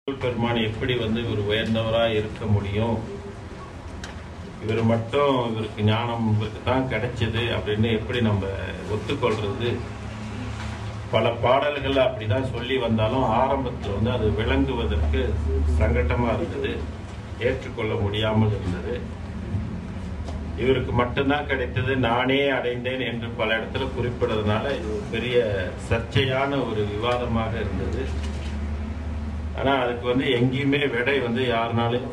பெருமான் எப்படி ஒரு உயர்ந்தவராக இருக்க முடியும், இவர் மட்டும் இவருக்கு ஞானம் இவருக்கு தான் கிடைச்சது அப்படின்னு எப்படி நம்ம ஒத்துக்கொள்றது? பல பாடல்கள் அப்படிதான் சொல்லி வந்தாலும் ஆரம்பத்தில் அது விளங்குவதற்கு சங்கட்டமா இருந்தது, ஏற்றுக்கொள்ள முடியாமல் இருந்தது. இவருக்கு மட்டும்தான் கிடைத்தது, நானே அடைந்தேன் என்று பல இடத்துல குறிப்பிடுறதுனால இது ஒரு பெரிய சர்ச்சையான ஒரு விவாதமாக இருந்தது. ஆனா அதுக்கு எங்கேயுமே விடை யாருனாலும்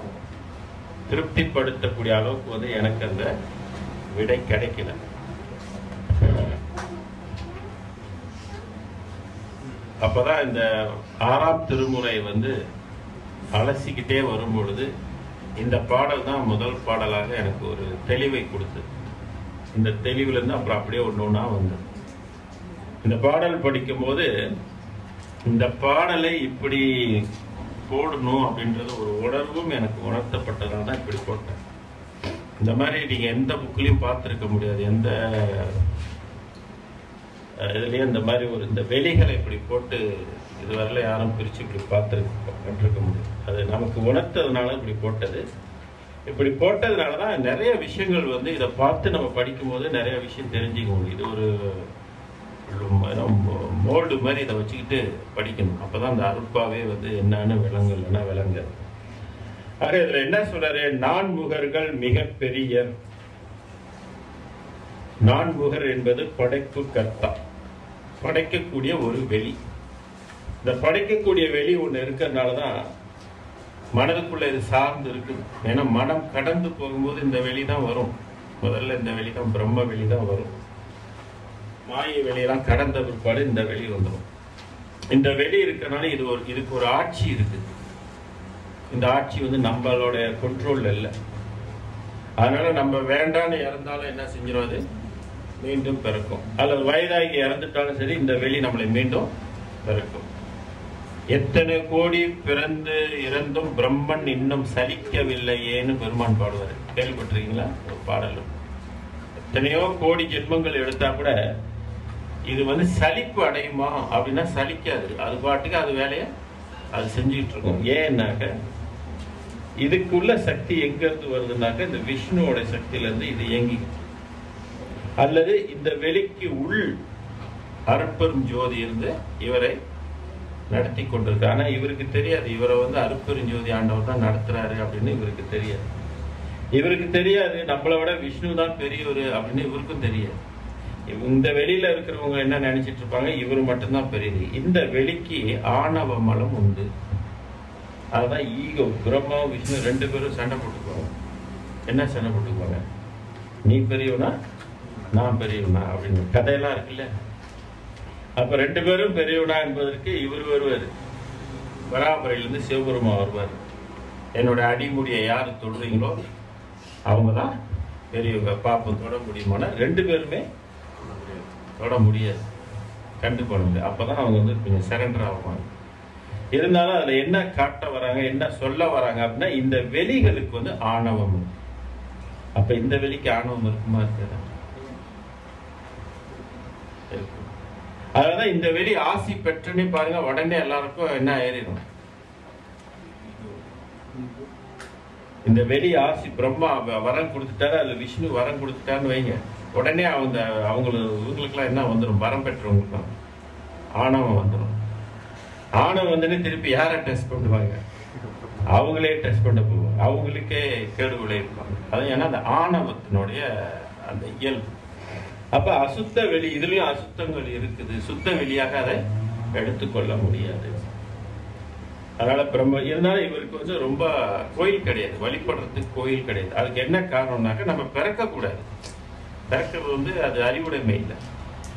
திருப்திப்படுத்தக்கூடிய அளவுக்கு எனக்கு அந்த விடை கிடைக்கல. அப்பதான் இந்த 6ஆம் திருமுறை அலசிக்கிட்டே வரும் பொழுது இந்த பாடல் தான் முதல் பாடலாக எனக்கு ஒரு தெளிவை கொடுத்தது. இந்த தெளிவுல இருந்து அப்புறம் அப்படியே ஒன்னொன்னா வந்தது. இந்த பாடல் படிக்கும் போது இந்த பாடலை இப்படி போடணும் அப்படின்றது ஒரு உணர்வும் எனக்கு உணர்த்தப்பட்டதால் தான் இப்படி போட்டேன். இந்த மாதிரி நீங்க எந்த புக்லயும் பார்த்திருக்க முடியாது, எந்த இதுலயும் இந்த மாதிரி இந்த வெளிகளை இப்படி போட்டு இதுவரையில யாரும் பிரிச்சு இப்படி பார்த்துருக்க முடியாது. அது நமக்கு உணர்த்ததுனால இப்படி போட்டது. இப்படி போட்டதுனாலதான் நிறைய விஷயங்கள் இதை பார்த்து நம்ம படிக்கும் போது நிறைய விஷயம் தெரிஞ்சுக்க முடியும். இது ஒரு மோல்டு மாதிரி இதை வச்சுக்கிட்டு படிக்கணும். அப்பதான் அந்த அருட்பாவே என்னன்னு விளங்கலைன்னா விளங்காது. ஆக இதுல என்ன சொல்றாரு? நான்முகர்கள் மிக பெரிய. நான்முகர் என்பது படைப்பு கர்த்தா, படைக்கக்கூடிய ஒரு வெளி. இந்த படைக்கக்கூடிய வெளி ஒண்ணு இருக்கிறதுனாலதான் மனதுக்குள்ள இது சார்ந்து இருக்குது. ஏன்னா மனம் கடந்து போகும்போது இந்த வெளிதான் வரும். முதல்ல இந்த வெளிதான் பிரம்ம வெளிதான் வரும். மாய வெளியெல்லாம் கடந்த பிற்பாடு இந்த வெளி வந்துடும். இந்த வெளி இருக்கிறனால இதுக்கு ஒரு ஆட்சி இருக்கு. இந்த ஆட்சி நம்மளோட கண்ட்ரோல்ல இல்லை. அதனால நம்ம வேண்டான்னு இறந்தாலும் என்ன செஞ்சிடும், அது மீண்டும் பிறக்கும். அல்லது வயதாகி இறந்துட்டாலும் சரி இந்த வெளி நம்மளை மீண்டும் பிறக்கும். எத்தனை கோடி பிறந்து இறந்தும் பிரம்மன் இன்னும் சலிக்கவில்லையேன்னு பெருமான் பாடுவார். கேள்விப்பட்டிருக்கீங்களா? ஒரு பாடல். எத்தனையோ கோடி ஜென்மங்கள் எடுத்தா கூட இது சலிப்பு அடையுமா அப்படின்னா சலிக்காது. அது பாட்டுக்கு அது வேலையை அது செஞ்சுக்கிட்டு இருக்கும். ஏன்னாக்க இதுக்குள்ள சக்தி எங்க இருந்து வருதுன்னாக்க இந்த விஷ்ணுவோட சக்தியில இருந்து இது இயங்கி, அல்லது இந்த வெளிக்கு உள் அருட்பெரும் ஜோதி இருந்து இவரை நடத்தி கொண்டிருக்கு. ஆனா இவருக்கு தெரியாது, இவரை அருட்பெரும் ஜோதி ஆண்டவர் தான் நடத்துறாரு அப்படின்னு இவருக்கு தெரியாது. இவருக்கு தெரியாது நம்மளை விட விஷ்ணு தான் பெரியவர் அப்படின்னு இவருக்கும் தெரியாது. இந்த வெளியில இருக்கிறவங்க என்ன நினைச்சிட்டு இருப்பாங்க, இவரு மட்டும்தான் பெரியது. இந்த வெளிக்கு ஆணவ மலம் உண்டு. அதுதான் ஈகோ. பிரம்மா விஷ்ணு ரெண்டு பேரும் சண்டை போட்டுக்குவாங்க. என்ன சண்டை போட்டுக்குவாங்க? நீ பெரியவனா நான் பெரியவனா அப்படின்னு கதையெல்லாம் இருக்குல்ல. அப்ப ரெண்டு பேரும் பெரியவனா என்பதற்கு இவர் வருவார். பராபரையிலிருந்து சிவபெருமா வருவார். என்னோட அடிமுடியை யாரு தொடுறீங்களோ அவங்கதான் பெரியவங்க. பாப்பம் தொட முடியுமானா ரெண்டு பேருமே தொட முடியாது, கண்டு போட முடியாது. அப்பதான் அவங்க கொஞ்சம் சரண்டர் ஆகுவாங்க. இருந்தாலும் அதுல என்ன காட்ட வராங்க, என்ன சொல்ல வராங்க அப்படின்னா இந்த வெளிகளுக்கு ஆணவம். அப்ப இந்த வெளிக்கு ஆணவம் இருக்குமா? இருக்காது. அதனாலதான் இந்த வெளி ஆசி பெற்றுன்னு பாருங்க, உடனே எல்லாருக்கும் என்ன ஏறிடும். இந்த வெளி ஆசி பிரம்மா வரம் கொடுத்துட்டாரு, அதுல விஷ்ணு வரம் கொடுத்துட்டாருன்னு வைங்க, உடனே இவங்களுக்குலாம் என்ன வந்துடும்? வரம் பெற்றவங்களுக்கு தான் ஆணவம் வந்துடும். ஆணவம் திருப்பி யாரை டெஸ்ட் பண்ணுவாங்க? அவங்களே டெஸ்ட் பண்ண போவாங்க, அவங்களுக்கே கேடு விளைவிப்பாங்க. அது ஏன்னா அந்த ஆணவத்தினுடைய அந்த இயல்பு. அப்ப அசுத்த வெளி, இதுலயும் அசுத்தங்கள் இருக்குது. சுத்த வெளியாக அதை எடுத்துக்கொள்ள முடியாது. அதனால பிரம்ம இருந்தாலும் இவருக்கு ரொம்ப கோயில் கிடையாது, வழிபடுறதுக்கு கோயில் கிடையாது. அதுக்கு என்ன காரணம்னாக்க நம்ம பிறக்க கூடாது. பிறக்கிறது அது அறிவுடைமை இல்லை.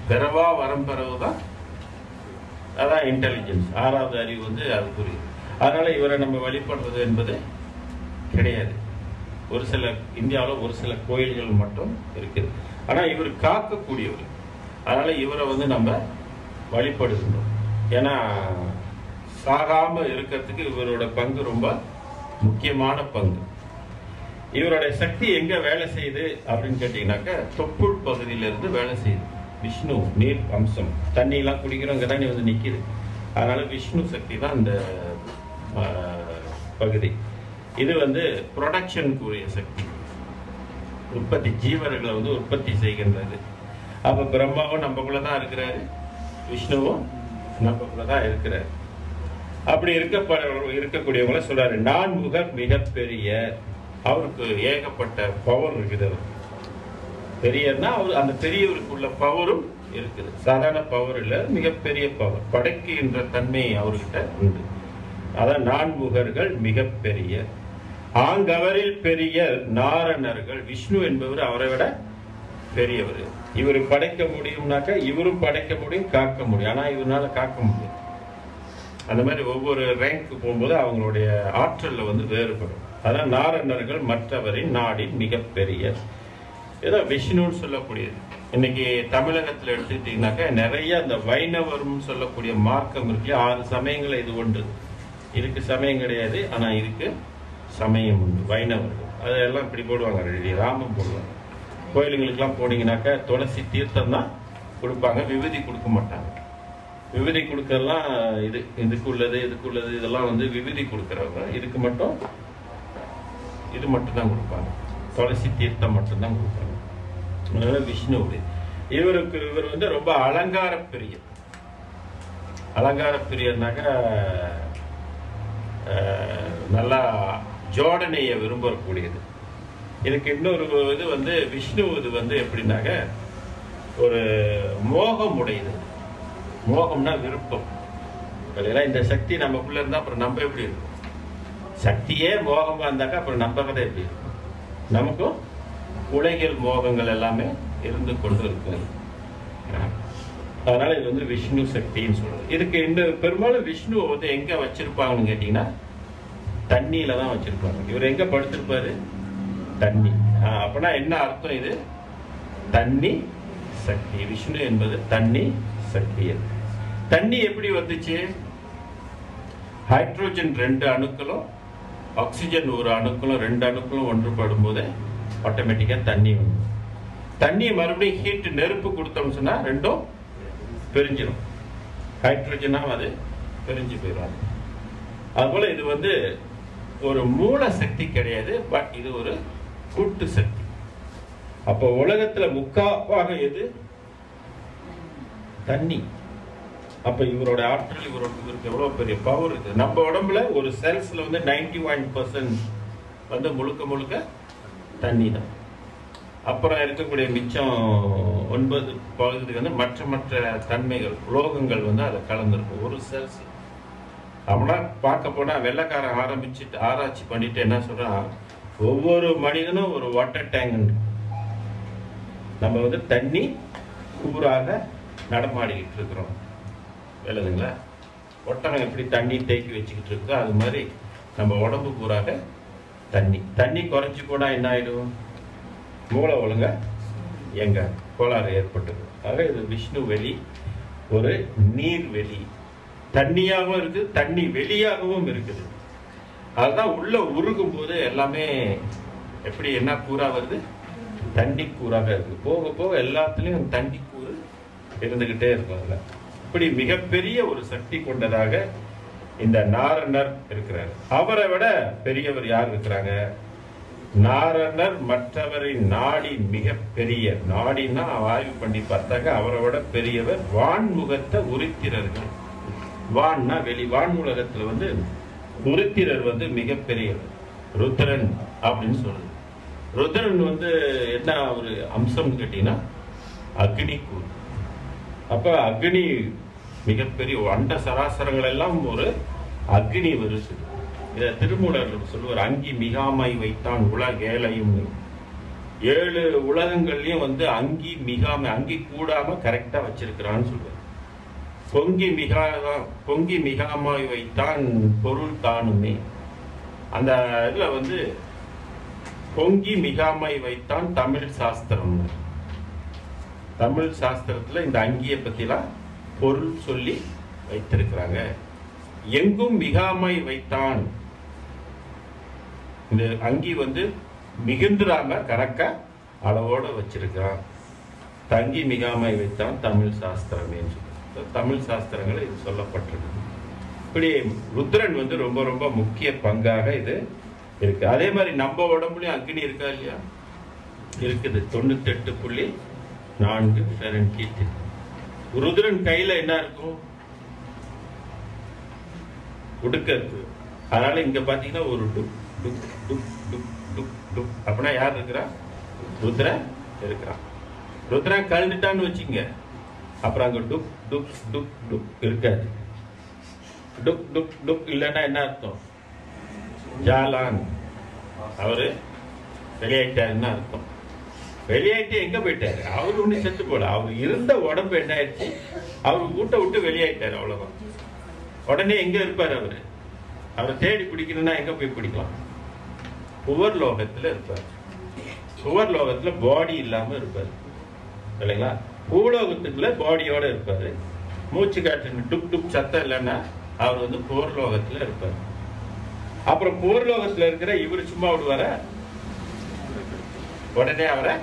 பிறவா வரம் பெறவுதான், அதான் இன்டெலிஜென்ஸ். 6வது அறிவு அதுக்குரிய. அதனால இவரை நம்ம வழிபடுறது என்பது கிடையாது. ஒரு சில இந்தியாவில் ஒரு சில கோயில்கள் மட்டும் இருக்குது. ஆனா இவர் காக்கக்கூடியவர். அதனால இவரை நம்ம வழிபடுகின்றோம். ஏன்னா சாகாம இருக்கிறதுக்கு இவரோட பங்கு ரொம்ப முக்கியமான பங்கு. இவருடைய சக்தி எங்க வேலை செய்யுது அப்படின்னு கேட்டீங்கன்னாக்க தொப்புள் பகுதியில இருந்து வேலை செய்யுது. விஷ்ணு நீர் அம்சம், தண்ணி எல்லாம் குடிக்கிறவங்க தான் நிக்குது. அதனால விஷ்ணு சக்தி தான் இந்த பகுதி. இது வந்து ப்ரொடக்ஷனுக்குரிய சக்தி, உற்பத்தி, ஜீவர்களை வந்து உற்பத்தி செய்கின்றது. அப்ப பிரம்மாவும் நம்மக்குள்ளதான் இருக்கிறாரு, விஷ்ணுவும் நம்மக்குள்ளதான் இருக்கிறாரு. அப்படி இருக்கக்கூடியவங்கள சொல்றாரு நான்முகர் மிகப்பெரிய. அவருக்கு ஏகப்பட்ட பவர் இருக்குது. பெரியன்னா அவர் அந்த பெரியவருக்குள்ள பவரும் இருக்குது. சாதாரண பவர் இல்ல, மிகப்பெரிய பவர், படைக்கின்ற தன்மை அவர்கிட்ட உண்டு. அதான் நான்முகர்கள் மிகப்பெரிய. ஆங்கவரில் பெரிய நாரணர்கள். விஷ்ணு என்பவர் அவரை விட பெரியவர். இவர் படைக்க முடியும்னாக்க இவரும் படைக்க முடியும், காக்க முடியும். ஆனா இவரால காக்க முடியும். அந்த மாதிரி ஒவ்வொரு ரேங்க்கு போகும்போது அவங்களுடைய ஆற்றல்ல வந்து வேறுபடும். அதான் நாரணர்கள் மற்றவரின் நாடின் மிகப்பெரிய. ஏதோ விஷ்ணுன்னு சொல்லக்கூடியது. இன்னைக்கு தமிழகத்துல எடுத்துக்கிட்டீங்கன்னாக்க நிறைய அந்த வைணவரும் சொல்லக்கூடிய மார்க்கம் இருக்கு. 6 சமயங்கள் இது ஒன்று. இதுக்கு சமயம் கிடையாது, ஆனா இதுக்கு சமயம் உண்டு. வைணவர்கள் அதெல்லாம் இப்படி போடுவாங்க, ராமம் போடுவாங்க. கோயிலுங்களுக்கெல்லாம் போனீங்கன்னாக்க துளசி தீர்த்தம் தான் கொடுப்பாங்க, விபூதி கொடுக்க மாட்டாங்க. விபூதி கொடுக்கறதுலாம் இதுக்குள்ளது இதெல்லாம் வந்து விபூதி கொடுக்கறவங்க. இதுக்கு மட்டும் இது மட்டும் தான் கொடுப்பாங்க, துளசி தீர்த்தம் மட்டும்தான் கொடுப்பாங்க. அதனால விஷ்ணுவுடைய இவர் வந்து ரொம்ப அலங்கார பிரியர். அலங்கார பிரியர்னாக்க நல்லா ஜோடனைய விரும்பக்கூடியது. இதுக்கு இன்னொரு இது வந்து விஷ்ணு இது வந்து எப்படின்னாக்க ஒரு மோகம் உடையது. மோகம்னா விருப்பம். இந்த சக்தி நமக்குள்ள இருந்தா அப்புறம் நம்ம எப்படி இருக்கும்? சக்தியே மோகமா இருந்தாக்கா அப்புறம் நம்ம கதை எப்படி இருக்கும்? நமக்கும் உலகில் மோகங்கள் எல்லாமே இருந்து கொண்டு இருக்கும். அதனால இது வந்து விஷ்ணு சக்தின்னு சொல்றது. இதுக்கு இந்த பெரும்பாலும் விஷ்ணுவை வந்து எங்க வச்சிருப்பாங்கன்னு கேட்டீங்கன்னா தண்ணியில தான் வச்சிருப்பாங்க. இவர் எங்க படுத்திருப்பாரு? தண்ணி. அப்படின்னா என்ன அர்த்தம்? இது தண்ணி சக்தி. விஷ்ணு என்பது தண்ணி சக்தி. தண்ணி எப்படி வந்துச்சு? ஹைட்ரோஜன் 2 அணுக்களும் ஆக்சிஜன் 1 அணுக்களும் 2 அணுக்களும் ஒன்றுபடும் போது ஆட்டோமேட்டிக்கா தண்ணி வந்து தண்ணியை மறுபடியும் ஹீட் நெருப்பு கொடுத்தோம்னு சொன்னா ரெண்டும் பிரிஞ்சிடும். ஹைட்ரோஜனா அது பிரிஞ்சு போயிடும். அதுபோல இது வந்து ஒரு மூல சக்தி கிடையாது, பட் இது ஒரு கூட்டு சக்தி. அப்போ உலகத்துல முக்காவாக எது? தண்ணி. அப்ப இவரோட ஆற்றல், இவருக்கு எவ்வளவு பெரிய பவர் இருக்கு. நம்ம உடம்புல ஒரு செல்ஸ்ல வந்து 91% வந்து முழுக்க முழுக்க தண்ணி தான். அப்புறம் இருக்கக்கூடிய மிச்சம் 9 பகுதி வந்து மற்ற தன்மைகள், உலோகங்கள் வந்து அதை கலந்துருக்கும் ஒரு செல்ஸ். அப்படின்னா பார்க்க போனா வெள்ளைக்காரன் ஆராய்ச்சி பண்ணிட்டு என்ன சொல்றான், ஒவ்வொரு மனிதனும் ஒரு வாட்டர் டேங்க். நம்ம வந்து தண்ணி கூறாக நடமாடிக்கிட்டு இருக்கிறோம். இல்லைங்களா? ஒட்டகம் எப்படி தண்ணி தேக்கி வச்சுக்கிட்டு இருக்கோ அது மாதிரி நம்ம உடம்பு கூறாக தண்ணி குறைஞ்சி போனா என்ன ஆயிடும்? மூளை ஒழுங்க எங்க கோளாறு ஏற்பட்டது. ஆக இது விஷ்ணு வெளி, ஒரு நீர் வெளி. தண்ணியாகவும் இருக்கு, தண்ணி வெளியாகவும் இருக்குது. அதுதான் உள்ள உருகும் போது எல்லாமே எப்படி என்ன கூறா வருது? தண்ணி கூறாக இருக்கு. போக போக எல்லாத்துலயும் தண்ணி கூறு இருந்துகிட்டே இருக்கும். அதுல இப்படி மிகப்பெரிய ஒரு சக்தி கொண்டதாக இந்த நாரணர் இருக்கிறார். அவரை விட பெரியவர் யார் இருக்கிறாங்க? நாரணர் மற்றவரின் நாடி மிக பெரிய. நாடினா ஆய்வு பண்ணி பார்த்தாங்க அவரை விட பெரியவர் வான்முகத்தை உருத்திரர்கள். வான்னா வெளி, வான்முகத்துல வந்து உருத்திரர் வந்து மிகப்பெரியவர். ருத்ரன் அப்படின்னு சொல்றது. ருத்ரன் வந்து என்ன ஒரு அம்சம் கேட்டீங்கன்னா அக்னி கூறு. அப்ப அக்னி மிகப்பெரிய அண்ட சராசரங்கள் எல்லாம் ஒரு அக்னி வருது. இத திருமூலர் சொல்லுவார், அங்கி மிகாமை வைத்தான் உலகேலையும். 7 உலகங்கள்லயும் வந்து அங்கி மிகாமை, அங்கி கூடாம கரெக்டா வச்சிருக்கிறான்னு சொல்லுவார். பொங்கி மிகாமாய் வைத்தான் பொருள் தானுமே. அந்த இதுல வந்து பொங்கி மிகாமை வைத்தான் தமிழ் சாஸ்திரம். தமிழ் சாஸ்திரத்துல இந்த அங்கியை பத்திலாம் பொருள் சொல்லி வைத்திருக்கிறாங்க. எங்கும் மிகாமை வைத்தான். இந்த அங்கி வந்து மிகுந்துராம கணக்கா அளவோட வச்சிருக்கிறான். தங்கி மிகாமை வைத்தான் தமிழ் சாஸ்திரமே. தமிழ் சாஸ்திரங்கள் இது சொல்லப்பட்டிருக்கு. அப்படி ருத்ரன் வந்து ரொம்ப ரொம்ப முக்கிய பங்காக இது இருக்கு. அதே மாதிரி நம்ம உடம்புலயும் அக்னி இருக்கா இல்லையா? இருக்குது. 98.4 ஃபெரன்ஹீட். ருத்ரன் கையில என்ன இருக்கும்? உடுக்க இருக்கு. அதனால இங்க பாத்தீங்கன்னா ஒரு டுக் டுக் டுக் டுக் டுக் டுக் அப்படின்னா யார் இருக்கிறா? ருத்ரன் இருக்கிறான். ருத்ரன் கழுந்துட்டான்னு வச்சுங்க, அப்புறம் அங்க டுக் டுக் டுக் டுக் இருக்காது. டுக் டுக் டுக் இல்லைன்னா என்ன அர்த்தம்? ஜாலான் அவரு வெளியாயிட்டாருன்னு அர்த்தம். வெளியாயிட்டு எங்க போயிட்டாரு? அவரு ஒண்ணு செத்து போல. அவர் இருந்த உடம்பு என்ன ஆயிடுச்சு? அவரு வீட்டை விட்டு வெளியாயிட்டாரு, அவ்வளவுதான். உடனே எங்க இருப்பாரு அவரு? அவரை தேடி பிடிக்கணும்னா எங்க போய் பிடிக்கலாம்? புவர்லோகத்துல இருப்பாரு. புவர்லோகத்துல பாடி இல்லாம இருப்பாரு இல்லைங்களா? பூலோகத்துக்குள்ள பாடியோட இருப்பாரு. மூச்சு காற்று டுக் டுக் சத்தம் இல்லைன்னா அவர் வந்து புவர்லோகத்துல இருப்பாரு. அப்புறம் புவர்லோகத்துல இருக்கிற இவரு சும்மா விடுவார? உடனே அவரை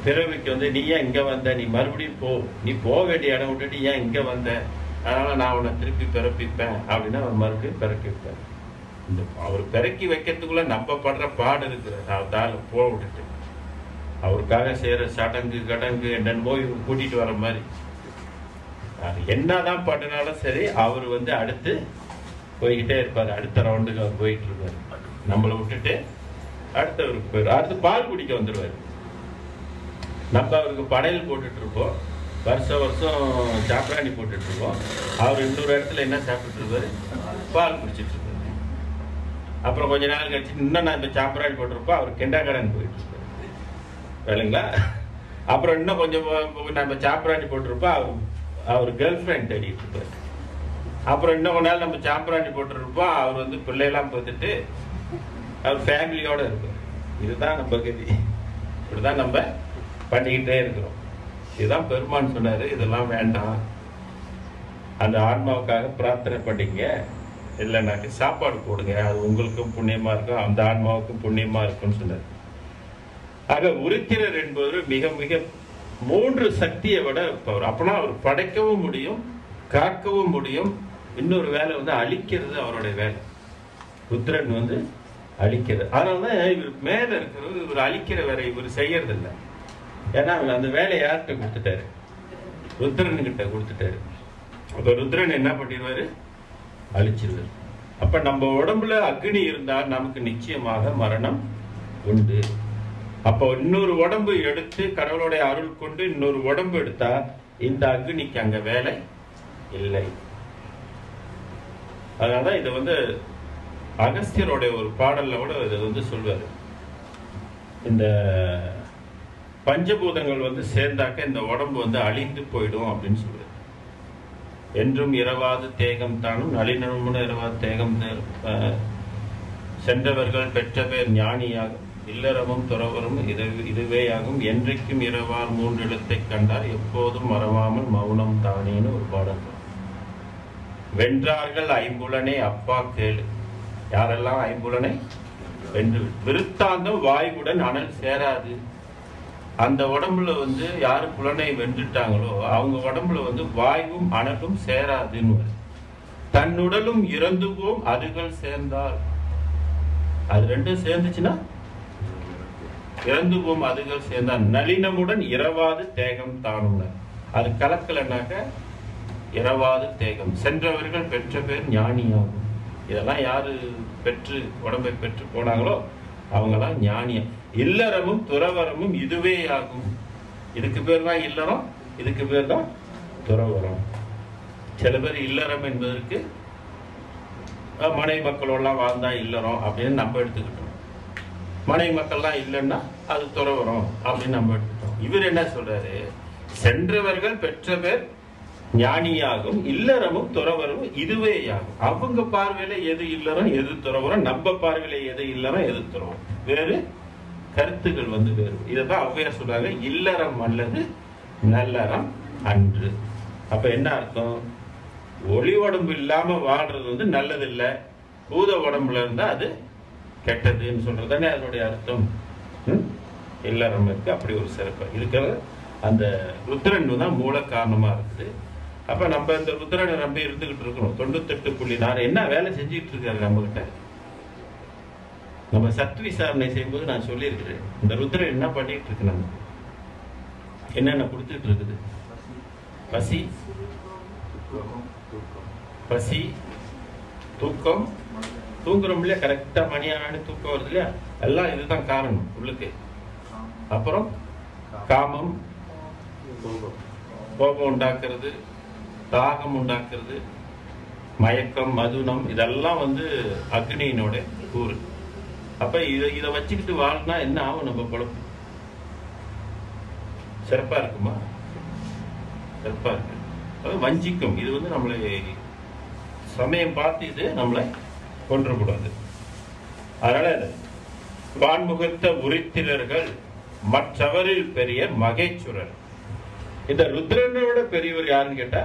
பிறவிக்கு வந்து நீ ஏன் இங்க வந்த? நீ மறுபடியும் போ, நீ போக வேண்டிய இடம் விட்டுட்டு ஏன் இங்க வந்த? அதனால நான் உன்னை திருப்பி பிறப்பிப்பேன் அப்படின்னு அவர் மறுபடியும் பிறக்கி வைப்பார். இந்த அவர் பிறக்கி வைக்கிறதுக்குள்ள நம்ம படுற பாடு இருக்குது. நான் போக விட்டுட்டு அவருக்காக செய்யற சடங்கு கடங்கு என்னென்னமோ இவர் கூட்டிட்டு வர மாதிரி என்னதான் பண்ணினாலும் சரி, அவர் வந்து அடுத்து போய்கிட்டே இருப்பாரு. அடுத்த ரவுண்டுக்கு அவர் போயிட்டு இருப்பாரு. நம்மளை விட்டுட்டு அடுத்தவருக்கு போயிடும். அடுத்து பால் குடிக்க வந்துடுவாரு. நம்ம அவருக்கு படையல் போட்டுட்டு இருப்போம், வருஷம் வருஷம் சாப்பிராணி போட்டுட்டு இருப்போம். அவர் இன்னொரு இடத்துல என்ன சாப்பிட்டு இருப்பாரு? பால் குடிச்சிட்டு இருப்பாரு. அப்புறம் கொஞ்ச நாள் கழிச்சு இன்னும் நான் இந்த சாம்பிராணி போட்டிருப்போம், அவர் கெண்டாக்கடன் போயிட்டு இருப்பாரு இல்லைங்களா? அப்புறம் இன்னும் கொஞ்சம் நம்ம சாம்பிராணி போட்டிருப்போம், அவர் கேர்ள் ஃப்ரெண்ட் தேடிட்டு இருப்பாரு. அப்புறம் இன்னும் கொஞ்ச நாள் நம்ம சாம்பிராணி போட்டிருப்போம், அவர் வந்து பிள்ளையெல்லாம் பார்த்துட்டு அவர் ஃபேமிலியோட இருப்பார். இதுதான் நம்ம கதி. இப்படிதான் நம்ம பண்ணிக்கிட்டே இருக்கிறோம். இதுதான் பெருமான் சொன்னாரு, இதெல்லாம் வேண்டாம், அந்த ஆன்மாவுக்காக பிரார்த்தனை பண்ணிங்க, இல்லைனாக்க சாப்பாடு போடுங்க, அது உங்களுக்கும் புண்ணியமா இருக்கும், அந்த ஆன்மாவுக்கும் புண்ணியமா இருக்கும்னு சொன்னார். ஆக உருத்திரர் என்பவர் மிக மிக 3 சக்தியை விட இருப்பவர். அப்பனா அவர் படைக்கவும் முடியும், காக்கவும் முடியும். இன்னொரு வேலை வந்து அழிக்கிறது அவருடைய வேலை. ருத்ரன் வந்து அழிக்கிறது. அதனாலதான் இவர் மேல இருக்கிறவர் இவர் அழிக்கிற வேலை இவர் செய்யறது இல்லை. ஏன்னா அந்த வேலையை யார்கிட்ட கொடுத்துட்டாரு? ருத்ரன் கிட்ட கொடுத்துட்டாரு. அப்ப ருத்ரன் என்ன பண்ணிடுவாரு? அழிச்சிருவாரு. அப்ப நம்ம உடம்புல அக்னி இருந்தால் நமக்கு நிச்சயமாக மரணம் உண்டு. அப்போ இன்னொரு உடம்பு எடுத்து கடவுளுடைய அருள் கொண்டு இன்னொரு உடம்பு எடுத்தா இந்த அக்னிக்கு அங்க வேலை இல்லை. அதனாலதான் இதை வந்து அகஸ்தியருடைய ஒரு பாடல்ல கூட இதை வந்து சொல்வாரு. இந்த பஞ்சபூதங்கள் வந்து சேர்ந்தாக்க இந்த உடம்பு வந்து அழிந்து போயிடும் அப்படின்னு சொல்றாரு. என்றும் இரவாது தேகம் தானும் நளினமும் இரவாது தேகம் சென்றவர்கள் பெற்ற பேர் ஞானியாகும், இல்லறமும் துறவரும் இதுவேயாகும், என்றைக்கும் இரவார் 3 எழுத்தை கண்டார், எப்போதும் மறவாமல் மௌனம் தானேன்னு ஒரு பாடல். வென்றார்கள் ஐம்புலனே அப்பா கேளு. யாரெல்லாம் ஐம்புலனை வென்று விருத்தாந்தம் வாயுடன் அனல் சேராது. அந்த உடம்புல வந்து யாரு புலனை வென்றுட்டாங்களோ அவங்க உடம்புல வந்து வாயுவும் அனலும் சேராதுன்னு. தன்னுடலும் இறந்து போம் அதுகள் சேர்ந்தால், அது ரெண்டும் சேர்ந்துச்சுன்னா இறந்து போம் அதுகள் சேர்ந்தால் நளினமுடன் இரவாது தேகம் தானும். அது கலக்கலனாக்க இரவாது தேகம். சென்றவர்கள் பெற்ற பேர் ஞானியாகும். இதெல்லாம் யாரு பெற்று உடம்பை பெற்று போனாங்களோ அவங்கெல்லாம் ஞானியம். இல்லறமும் துறவரமும் இதுவே ஆகும். இதுக்கு பேர் தான் இல்லறம், இதுக்கு பேர் தான் துறவரம். சில பேர் இல்லறம் என்பதற்கு மனைவி மக்களோடலாம் வாழ்ந்தா இல்லறம் அப்படின்னு நம்ம எடுத்துக்கிட்டோம். மனைவி மக்கள்லாம் இல்லைன்னா அது துறவரம் அப்படின்னு நம்ம எடுத்துக்கிட்டோம். இவர் என்ன சொல்றாரு? சென்றவர்கள் பெற்ற பேர் ஞானியாகும், இல்லறமும் துறவரும் இதுவே ஆகும். அவங்க பார்வையில எது இல்லறம் எது துறவரம், நம்ம பார்வையில எது இல்லறம் எது துறவரம், வேறு கருத்துக்கள் வந்து வேறு. இதைதான் ஔவையார் சொல்றாங்க, இல்லறம் அல்லது நல்லறம் அன்று. அப்ப என்ன அர்த்தம்? ஒளி உடம்பு இல்லாம வாழ்றது வந்து நல்லது இல்லை, பூத உடம்புல இருந்தா அது கெட்டதுன்னு சொல்றதுதானே அதனுடைய அர்த்தம். இல்லறம் இருக்கு, அப்படி ஒரு சிறப்பு இருக்கிறது. அந்த ருத்ரன் தான் மூல காரணமா இருக்குது. அப்ப நம்ம இந்த ருத்ரனை நம்பி இருந்துகிட்டு இருக்கணும். 98.4 என்ன வேலை செஞ்சுட்டு இருக்காரு நம்ம கிட்ட. நம்ம சத் விசாரணை செய்யும்போது நான் சொல்லியிருக்கிறேன், இந்த ருத்ரன் என்ன பண்ணிட்டு இருக்கு, நம்ம என்னென்ன கொடுத்துட்டு இருக்குது. பசி, பசி, தூக்கம், தூங்குறோம் இல்லையா, கரெக்டா மணியான தூக்கம் வருது இல்லையா, எல்லாம் இதுதான் காரணம் உள்ளுக்கு. அப்புறம் காமம், கோபம் உண்டாக்குறது, தாகம் உண்டாக்குறது, மயக்கம், மதுனம், இதெல்லாம் வந்து அக்னியினோட கூறு. அப்ப இதை வச்சுக்கிட்டு வாழ்னா என்ன ஆகும் நம்ம பொழப்பு? சிறப்பா இருக்குமா? சிறப்பா இருக்கு. அது வஞ்சிக்கும். இது வந்து நம்மளை சமயம் பார்த்து இது நம்மளை கொன்றக்கூடாது. அதனால வான்முகத்த உரித்திரர்கள் மற்றவரில் பெரிய மகேஸ்வரர். இந்த ருத்ரனை விட பெரியவர் யாருன்னு கேட்டா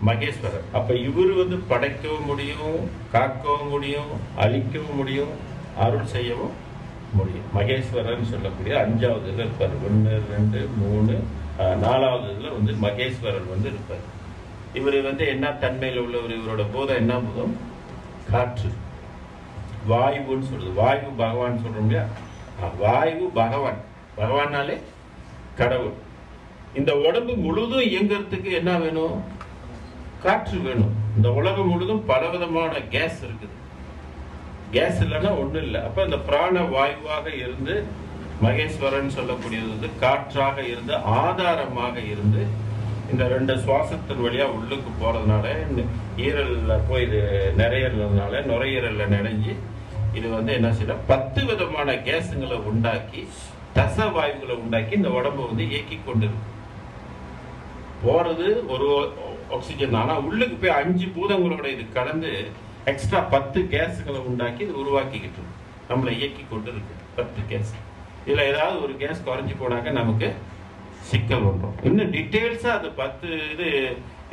மகேஸ்வரர். அப்ப இவர் வந்து படைக்கவும் முடியும், காக்கவும் முடியும், அழிக்கவும் முடியும், அருள் செய்யவும் முடியும். மகேஸ்வரன் சொல்லக்கூடிய 5வது இதுல இருப்பார். 1, 2, 3, 4வது இதுல வந்து மகேஸ்வரர் வந்து இருப்பார். இவர் வந்து என்ன தன்மையில் உள்ளவர்? இவரோட போதம் என்ன போதும்? காற்று, வாயுன்னு சொல்றது. வாயு பகவான் சொல்றோம் இல்லையா, வாயு பகவான். பகவானாலே கடவுள். இந்த உடம்பு முழுதும் இயங்குறதுக்கு என்ன வேணும்? காற்று வேணும். இந்த உலகம் முழுதும் பலவிதமான கேஸ் இருக்குது. கேஸ் இல்லைன்னா ஒண்ணும் இல்லை. அப்ப இந்த பிராண வாயுவாக இருந்து மகேஸ்வரன் சொல்லக்கூடியது வந்து காற்றாக இருந்து ஆதாரமாக இருந்து இந்த 2 சுவாசத்தின் வழியா உள்ளுக்கு போறதுனால ஈரல்ல போய் இது நிறையறதுனால நுரையீரல்ல நினைஞ்சு இது வந்து என்ன செய்யல 10 விதமான கேஸுங்களை உண்டாக்கி தச வாயுகளை உண்டாக்கி இந்த உடம்பு வந்து இயக்கி கொண்டு இருக்கு. போறது ஒரு ஆக்சிஜன். ஆனா உள்ளுக்கு போய் 5 பூதங்களோட இது கலந்து எக்ஸ்ட்ரா 10 கேஸுகளை உண்டாக்கி இது உருவாக்கிக்கிட்டு நம்மளை இயக்கி கொண்டு இருக்கு. 10 கேஸ். இதுல ஏதாவது ஒரு கேஸ் குறைஞ்சு போனாக்க நமக்கு சிக்கல் வந்துடும். இன்னும் டீட்டெயில்ஸா அது 10 இது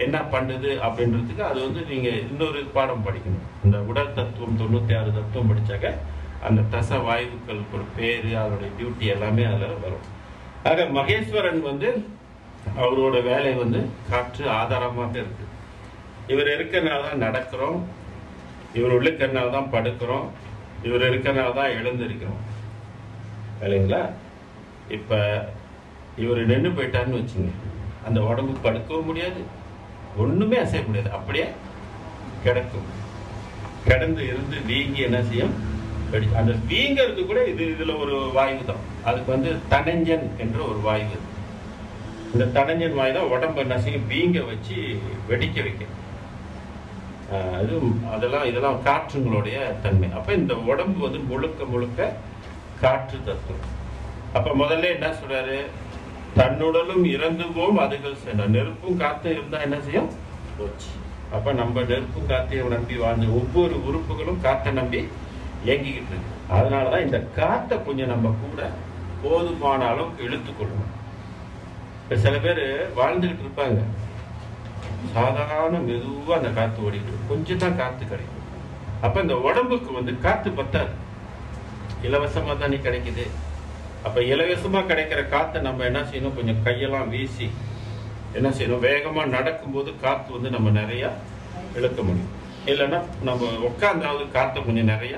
என்ன பண்ணுது அப்படின்றதுக்கு அது வந்து நீங்க இன்னொரு பாடம் படிக்கணும். இந்த உடல் தத்துவம் 96 தத்துவம் படிச்சாக்க அந்த தச வாயுக்களுக்கு பேரு, அதோட டியூட்டி எல்லாமே அதுல வரும். ஆக மகேஸ்வரன் வந்து அவரோட வேலை வந்து காற்று ஆதாரமாக இருக்கு. இவர் இருக்கிறனால தான் நடக்கிறோம், இவர் உள்ளுக்கிறனால தான் படுக்கிறோம், இவர் இருக்கிறனால தான் எழுந்திருக்கிறோம் இல்லைங்களா. இப்ப இவர் நின்று போயிட்டாருன்னு வச்சுங்க, அந்த உடம்பு படுக்கவும் முடியாது, ஒண்ணுமே அசைய முடியாது, அப்படியே கிடக்கும். கிடந்து இருந்து வீங்கி என்ன செய்யும்? அந்த வீங்கிறது கூட இதுல ஒரு வாயு தான். அதுக்கு வந்து தனஞ்சன் என்ற ஒரு வாயு. இந்த தனஞ்சன் வாயு தான் உடம்பு என்ன செய்யும்? வீங்க வச்சு வெடிக்க வைக்கும். இதெல்லாம் காற்றுங்களுடைய தன்மை. அப்ப இந்த உடம்பு வந்து முழுக்க முழுக்க காற்று தத்துவம். அப்ப முதல்ல என்ன சொல்றாரு? தன்னுடலும் இறந்து போம் அதுகள் சென்ற. நெருப்பும் காத்தும் இருந்தா என்ன செய்யும்? போச்சு. அப்ப நம்ம நெருப்பும் காத்தையும் நம்பி வாழ்ந்து ஒவ்வொரு உறுப்புகளும் காத்தை நம்பி இயங்கிக்கிட்டு இருக்கு. அதனாலதான் இந்த காத்தை கொஞ்சம் நம்ம கூட போதுமான அளவுக்கு இழுத்துக்கொள்ளணும். இப்ப சில பேர் வாழ்ந்துகிட்டு இருப்பாங்க, சாதாரண மெதுவா அந்த காத்து ஓடிட்டு கொஞ்சம் தான் காத்து கிடைக்கும். அப்ப இந்த உடம்புக்கு வந்து காத்து பத்தாது, இலவசமா தானே கிடைக்குது. அப்ப இலவசமா கிடைக்கிற காத்தை நம்ம என்ன செய்யணும்? கொஞ்சம் கையெல்லாம் வீசி என்ன செய்யணும்? வேகமா நடக்கும்போது காத்து வந்து நம்ம நிறைய இழுக்க முடியும். இல்லைன்னா நம்ம உட்கார்ந்தாவது காத்தை கொஞ்சம் நிறைய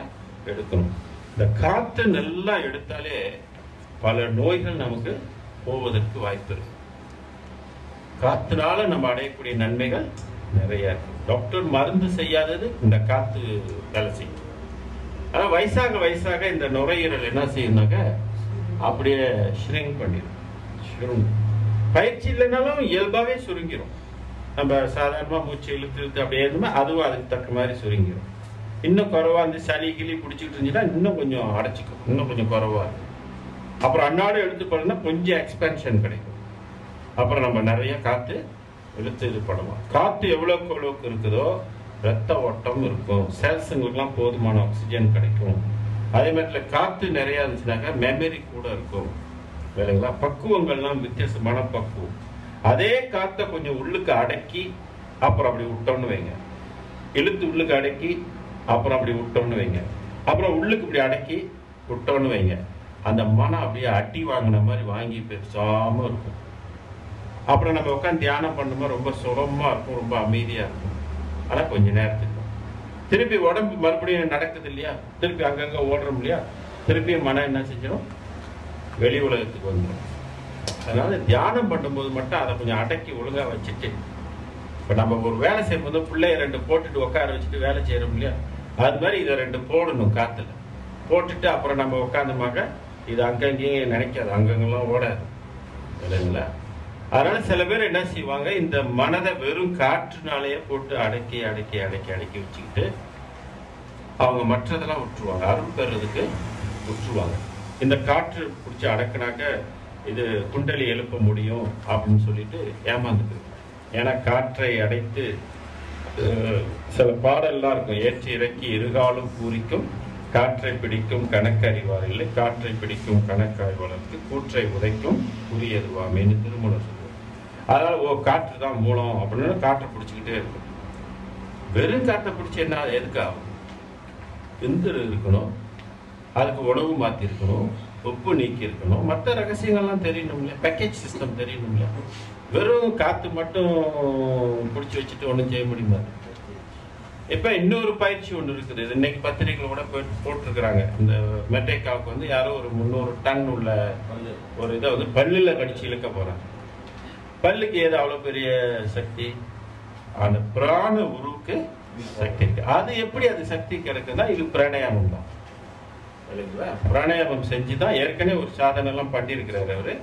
எடுக்கணும். இந்த காத்து நல்லா எடுத்தாலே பல நோய்கள் நமக்கு போவதற்கு வாய்ப்பு இருக்கு. காத்துனால நம்ம அடையக்கூடிய நன்மைகள் நிறைய இருக்கு. டாக்டர் மருந்து செய்யாதது இந்த காத்து வேலை செய்யும். ஆனா வயசாக வயசாக இந்த நுரையீரல் என்ன செய்யும்னாக்க அப்படியே ஷ்ரிங்க் பண்ணிடும். பயிற்சி இல்லைனாலும் இயல்பாவே சுருங்கிடும். நம்ம சாதாரணமா மூச்சு இழுத்து அப்படியே இருந்தோம்னா அதுவும் அதுக்கு தக்க மாதிரி சுருங்கிடும். இன்னும் குறைவா இந்த சளி கிளி பிடிச்சிக்கிட்டு இருந்துச்சுன்னா இன்னும் கொஞ்சம் அடைச்சிக்கும், இன்னும் கொஞ்சம் குறைவா இருக்கும். அப்புறம் அன்னாடு எடுத்து பண்ணா கொஞ்சம் எக்ஸ்பென்ஷன் கிடைக்கும். அப்புறம் நம்ம நிறைய காத்து இழுத்து இது பண்ணலாம். காத்து எவ்வளவுக்கு இருக்குதோ ரத்த ஓட்டம் இருக்கும், செல்ஸுங்களுக்குலாம் போதுமான ஆக்சிஜன் கிடைக்கும். அதே மாதிரி காத்து நிறைய இருந்துச்சுனாக்கா மெமரி கூட இருக்கும் வேலைங்களா. பக்குவங்கள்லாம் வித்தியாசமான பக்குவம். அதே காத்தை கொஞ்சம் உள்ளுக்கு அடக்கி அப்புறம் அப்படி விட்டோம்னு வைங்க, இழுத்து உள்ளுக்கு அடக்கி அப்புறம் அப்படி விட்டோம்னு வைங்க, அப்புறம் உள்ளுக்கு இப்படி அடக்கி விட்டோம்னு வைங்க, அந்த மனம் அப்படியே அடி வாங்கின மாதிரி வாங்கி பேசாம இருக்கும். அப்புறம் நம்ம உட்காந்து தியானம் பண்ணும்போது ரொம்ப சுகமா இருக்கும், ரொம்ப அமைதியா இருக்கும். ஆனா கொஞ்ச நேரத்துக்கு திருப்பி உடம்பு மறுபடியும் நடக்குது இல்லையா, திருப்பி அங்கங்க ஓடுறோம் இல்லையா, திருப்பியும் மனம் என்ன செஞ்சிடும், வெளி உலகத்துக்கு வந்துடும். அதனால தியானம் பண்ணும்போது மட்டும் அதை கொஞ்சம் அடக்கி ஒழுங்கா வச்சுட்டு, இப்ப நம்ம ஒரு வேலை செய்யும்போது பிள்ளைய 2 போட்டுட்டு உட்கார வச்சுட்டு வேலை செய்யறோம் இல்லையா, அது மாதிரி இதை 2 போடணும் காத்துல போட்டுட்டு அப்புறம் நம்ம உட்காந்தோமாக்க இது அங்கங்கேயும் நினைக்காது, அங்கங்கெல்லாம் ஓடாது இல்லைங்களா. அதனால சில பேர் என்ன செய்வாங்க, இந்த மனதை வெறும் காற்றுனாலேயே போட்டு அடக்கி அடக்கி அடக்கி அடக்கி வச்சுக்கிட்டு அவங்க மற்றதெல்லாம் விட்டுருவாங்க, அருள் பெறதுக்கு விட்டுருவாங்க. இந்த காற்று பிடிச்சி அடக்குனாக்க இது குண்டலி எழுப்ப முடியும் அப்படின்னு சொல்லிட்டு ஏமாந்துட்டு. ஏன்னா காற்றை அடைத்து சில பாடல்லாம் இருக்கும், ஏற்றி இறக்கி இருகாலும் பூரிக்கும் காற்றை பிடிக்கும் கணக்கு அறிவார் இல்லை, காற்றை பிடிக்கும் கணக்கு அறிவாளருக்கு கூற்றை உதைக்கும் புரியதுவாமேன்னு திருமணம் சொல்லுவோம். அதனால ஓ காற்று தான் மூலம் அப்படின்னு காற்றை பிடிச்சிக்கிட்டே இருக்கும். வெறும் காற்றை பிடிச்சி என்ன எதுக்கு ஆகும், விந்து இருக்கணும், அதுக்கு உணவு மாற்றி இருக்கணும், உப்பு நீக்கி இருக்கணும், மற்ற ரகசியங்கள்லாம் தெரியணும் இல்லையா, பேக்கேஜ் சிஸ்டம் தெரியணும் இல்லையா. வெறும் காற்று மட்டும் பிடிச்சி வச்சுட்டு ஒன்றும் செய்ய முடியுமா. இப்ப இன்னொரு பயிற்சி ஒன்று இருக்குது, இன்னைக்கு பத்திரிகைகள் கூட போட்டிருக்கிறாங்க. இந்த மெட்ரிக்காவுக்கு வந்து யாரோ ஒரு 300 டன் உள்ள ஒரு இதை வந்து பல்லுல கடிச்சு இழுக்க போறாங்க. பல்லுக்கு ஏது அவ்வளவு பெரிய சக்தி, அந்த பிராண உருவுக்கு சக்தி இருக்கு. அது எப்படி அது சக்தி கிடைக்குதுன்னா இது பிராணாயாமம் தான் இல்லைங்களா. பிராணாயாமம் செஞ்சுதான் ஏற்கனவே ஒரு சாதனை எல்லாம் பண்ணியிருக்கிறாரு அவரு.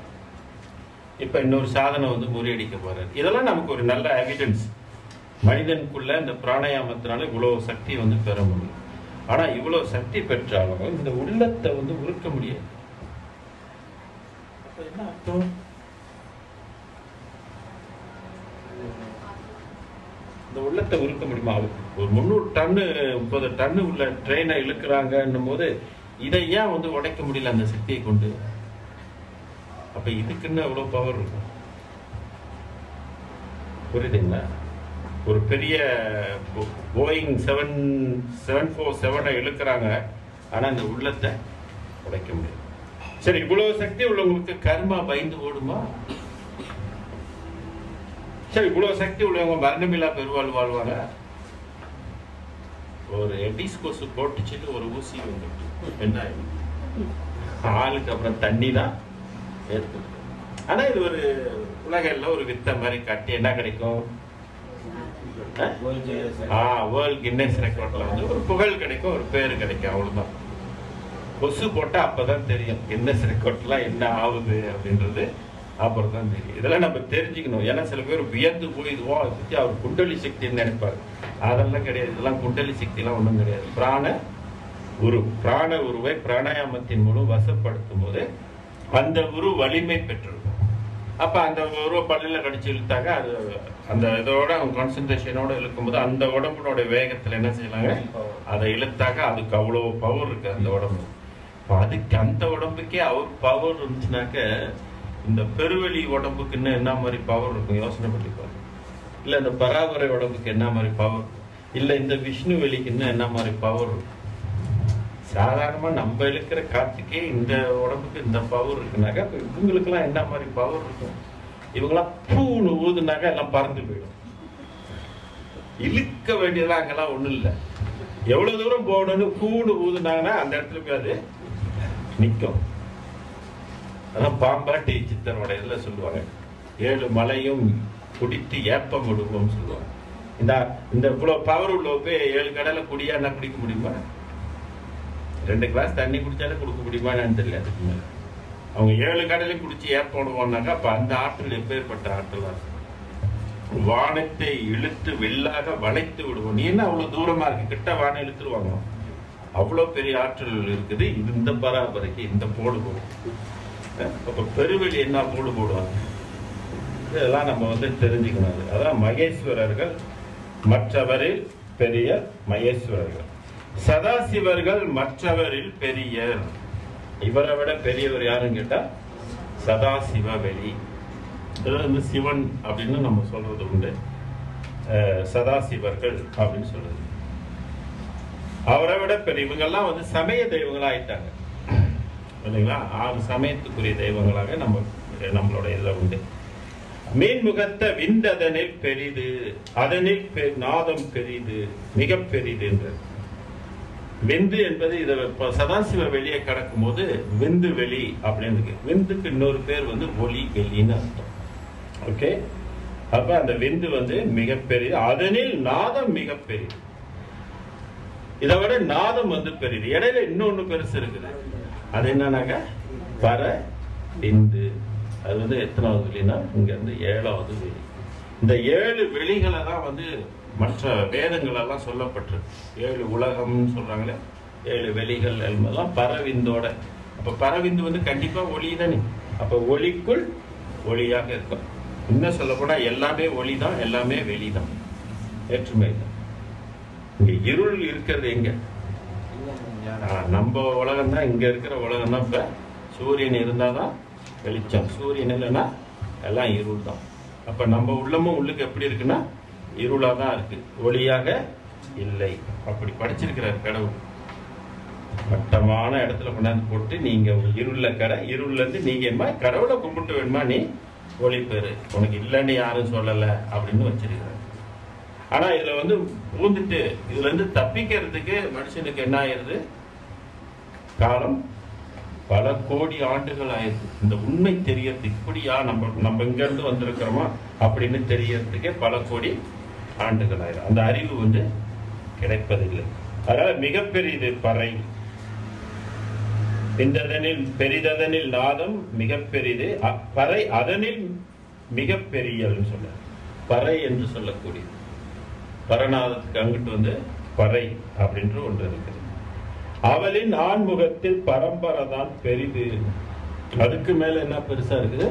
இப்ப இன்னொரு சாதனை வந்து முறியடிக்க போறாரு. இதெல்லாம் நமக்கு ஒரு நல்ல எவிடன்ஸ், மனிதனுக்குள்ள இந்த பிராணாயாமத்தினால இவ்வளவு சக்தி வந்து பெற முடியும். ஆனா இவ்வளவு சக்தி பெற்றாலும் இந்த உள்ளத்தை வந்து உருக்க முடியாது. அப்ப என்ன அர்த்தம், இந்த உள்ளத்தை உருக்க முடியுமா. ஒரு 300 டன்னு 30 டன்னு உள்ள ட்ரெயினை இழுக்கிறாங்கன்னும் போது இதை ஏன் வந்து உடைக்க முடியல அந்த சக்தியை கொண்டு. அப்ப இதுக்குன்னு அவ்வளவு பவர் இருக்கும், புரியுதுங்களா. ஒரு பெரிய போயிங் 747 இழுக்கிறாங்க, ஆனா இந்த உள்ளத்தை உடைக்க முடியாது. சரி, இவ்வளவு சக்தி உள்ளவங்களுக்கு கர்மா பயந்து ஓடுமா. சரி, இவ்வளவு சக்தி உள்ளவங்க மரணமில்லா பெருவாழ் வாழ்வாங்க. ஒரு எடிஸ் கொசு போட்டுச்சுட்டு ஒரு ஊசி வந்துட்டு என்ன ஆளுக்கு அப்புறம் தண்ணி தான் ஏற்படும். ஆனா இது ஒரு உலகில் ஒரு வித்த மாதிரி கட்டி என்ன கிடைக்கும், வேர்ல்ட் கின்னஸ் ரெக்கார்ட்ல வந்து ஒரு புகழ் கிடைக்கும், ஒரு பேரு கிடைக்கும், அவ்வளவுதான். கொசு போட்டா அப்பதான் தெரியும் கின்னஸ் ரெக்கார்ட்லாம் என்ன ஆகுது அப்படின்றது, அப்புறம் தான் தெரியும். இதெல்லாம் நம்ம தெரிஞ்சுக்கணும். ஏன்னா சில பேர் வியந்து போயிடுவோம், அதை பத்தி அவர் குண்டலி சக்தின்னு நினைப்பாரு. அதெல்லாம் கிடையாது, இதெல்லாம் குண்டலி சக்தி எல்லாம் ஒன்றும் கிடையாது. பிராண உருவை பிராணாயாமத்தின் மூலம் வசப்படுத்தும் போது அந்த உரு வலிமை பெற்றிருக்கும். அப்ப அந்த உருவ பல்லில கடிச்சு இழுத்தாங்க, அது அந்த இதோட கான்சென்ட்ரேஷனோட இழுக்கும்போது அந்த உடம்புனோட வேகத்துல என்ன செய்யலாங்க, அதை இழுத்தாக்க அதுக்கு அவ்வளவு பவர் இருக்கு அந்த உடம்பு. அதுக்கு அந்த உடம்புக்கே அவர் பவர் இருந்துச்சுனாக்க இந்த பெருவெளி உடம்புக்கு இன்னும் என்ன மாதிரி பவர் இருக்கும் யோசனை பண்ணிப்பாரு. இல்ல இந்த பராபரை உடம்புக்கு என்ன மாதிரி பவர், இல்ல இந்த விஷ்ணு வெளிக்கு இன்னும் என்ன மாதிரி பவர் இருக்கும். சாதாரணமா நம்ம இழுக்கிற காத்துக்கே இந்த உடம்புக்கு இந்த பவர் இருக்குனாக்கா இவங்களுக்கு எல்லாம் என்ன மாதிரி பவர் இருக்கும். இவங்கெல்லாம் பூன்னு ஊதுனாக்கா எல்லாம் பறந்து போயிடும். இழுக்க வேண்டியதெல்லாம் அங்கெல்லாம் ஒண்ணும் இல்லை. எவ்வளவு தூரம் போகணும்னு பூன்னு ஊதுனாங்கன்னா அந்த இடத்துல போய் அது நிற்கும். அதான் பாம்பாட்டி சித்தனோட இதுல சொல்லுவாங்க, 7 மலையும் குடித்து ஏப்பம் விடுவோம் சொல்லுவாங்க. இந்த இவ்வளவு பவர் உள்ள போய் 7 கடலை குடியா என்ன குடிக்க முடியுமா, 2 கிளாஸ் தண்ணி குடிச்சாலே கொடுக்க முடியுமான்னு தெரியல. அதுக்கு மேல அவங்க 7 கடலையும் குடிச்சு ஏற்படுவோம்னாக்கா அப்ப அந்த ஆற்றல் எப்பேற்பட்ட ஆற்றலா இருக்கும். வானத்தை இழுத்து வெள்ளாக வளைத்து விடுவோம். நீ என்ன அவ்வளவு தூரமா இருக்கு, கிட்ட வானம் இழுத்துருவாங்க. அவ்வளவு பெரிய ஆற்றல் இருக்குது. இது இந்த பராபரைக்கு இந்த போடு போடும். அப்ப பெருவெளி என்ன போடு போடுவாங்க, இதெல்லாம் நம்ம வந்து தெரிஞ்சுக்கணும். அதான் மகேஸ்வரர்கள் மற்றவரில் பெரிய மகேஸ்வரர்கள், சதாசிவர்கள் மற்றவரில் பெரியர். இவரை விட பெரியவர் யாருன்னு கேட்டா சதாசிவ வெளி. இதெல்லாம் வந்து சிவன் அப்படின்னு நம்ம சொல்றது உண்டு, சதாசிவர்கள் அப்படின்னு சொல்றது. அவரை விட பெரிய இவங்கெல்லாம் வந்து சமய தெய்வங்களா ஆயிட்டாங்க இல்லைங்களா. 6 சமயத்துக்குரிய தெய்வங்களாக நம்மளோட இதுல உண்டு. மீன்முகத்த விந்ததனில் பெரிது, அதனில் நாதம் பெரிது, மிக பெரிது என்றது. விந்து என்பது இதை சதாசிவ வெளியே கடக்கும் போது விந்து வெளி அப்படின்னு. விந்துக்கு இன்னொரு பேர் வந்து ஒளி வெளின்னு அர்த்தம். ஓகே, அப்ப அந்த விந்து வந்து மிக பெரிது, அதனில் நாதம் மிக பெரிது. இதை விட நாதம் வந்து பெரிது. இடையில இன்னொன்னு பெருசு இருக்குது. அது என்னன்னாக்க பர விந்து. அது வந்து எத்தனாவது வெளினா இங்க இருந்து 7வது வெளி. இந்த 7 வெளிகளை தான் வந்து மற்ற வேதங்கள் எல்லாம் சொல்லப்பட்டிருக்கு. 7 உலகம்னு சொல்றாங்களே, 7 வெளிகள் எல்லாம் பரவிந்தோட. அப்ப பரவிந்து வந்து கண்டிப்பா ஒளி தானே. அப்ப ஒளிக்குள் ஒளியாக இருக்கும். இன்னும் சொல்ல போனா எல்லாமே ஒளிதான், எல்லாமே வெளிதான், ஏற்றுமை தான். இங்க இருள் இருக்கிறது எங்க? நம்ம உலகம் தான். இங்க இருக்கிற உலகம் தான். இப்ப சூரியன் இருந்தாதான் வெளிச்சம், சூரியன் இல்லைன்னா எல்லாம் இருள் தான். அப்ப நம்ம உள்ளமும் உள்ளுக்கு எப்படி இருக்குன்னா இருளா தான் இருக்கு, ஒளியாக இல்லை. அப்படி படிச்சிருக்கிறார் கடவுள். மட்டமான இடத்துல கொண்டாந்து போட்டு நீங்க இருள கடை, இருள்ல இருந்து நீங்க கடவுளை கும்பிட்டு வேணுமா, நீ ஒளி பெரு, உனக்கு இல்லைன்னு யாரும் சொல்லல அப்படின்னு வச்சிருக்கிறார். ஆனா இதுல வந்து பூந்துட்டு இதுல இருந்து தப்பிக்கிறதுக்கு மனுஷனுக்கு என்ன ஆயிருது? காலம் பல கோடி ஆண்டுகள் ஆயிடுது. இந்த உண்மை தெரியறது இப்படியா, நம்ம இங்க இருந்து வந்திருக்கிறோமா அப்படின்னு தெரியறதுக்கே பல கோடி ஆண்டுகள் ஆயிடும். அந்த அறிவு வந்து கிடைப்பதில்லை. அதனால மிகப்பெரியது பறை. இந்ததனில் பெரிததனில் நாதம் மிக பெரிது, பறை அதனில் மிக பெரியல் சொல்ல. பறை என்று சொல்லக்கூடியது பரநாதத்துக்கு அங்கிட்டு வந்து பறை அப்படின்ற ஒன்று இருக்குது. அவளின் ஆண்முகத்தில் பரம்பரை தான் பெரிது. அதுக்கு மேல என்ன பெருசா இருக்குது?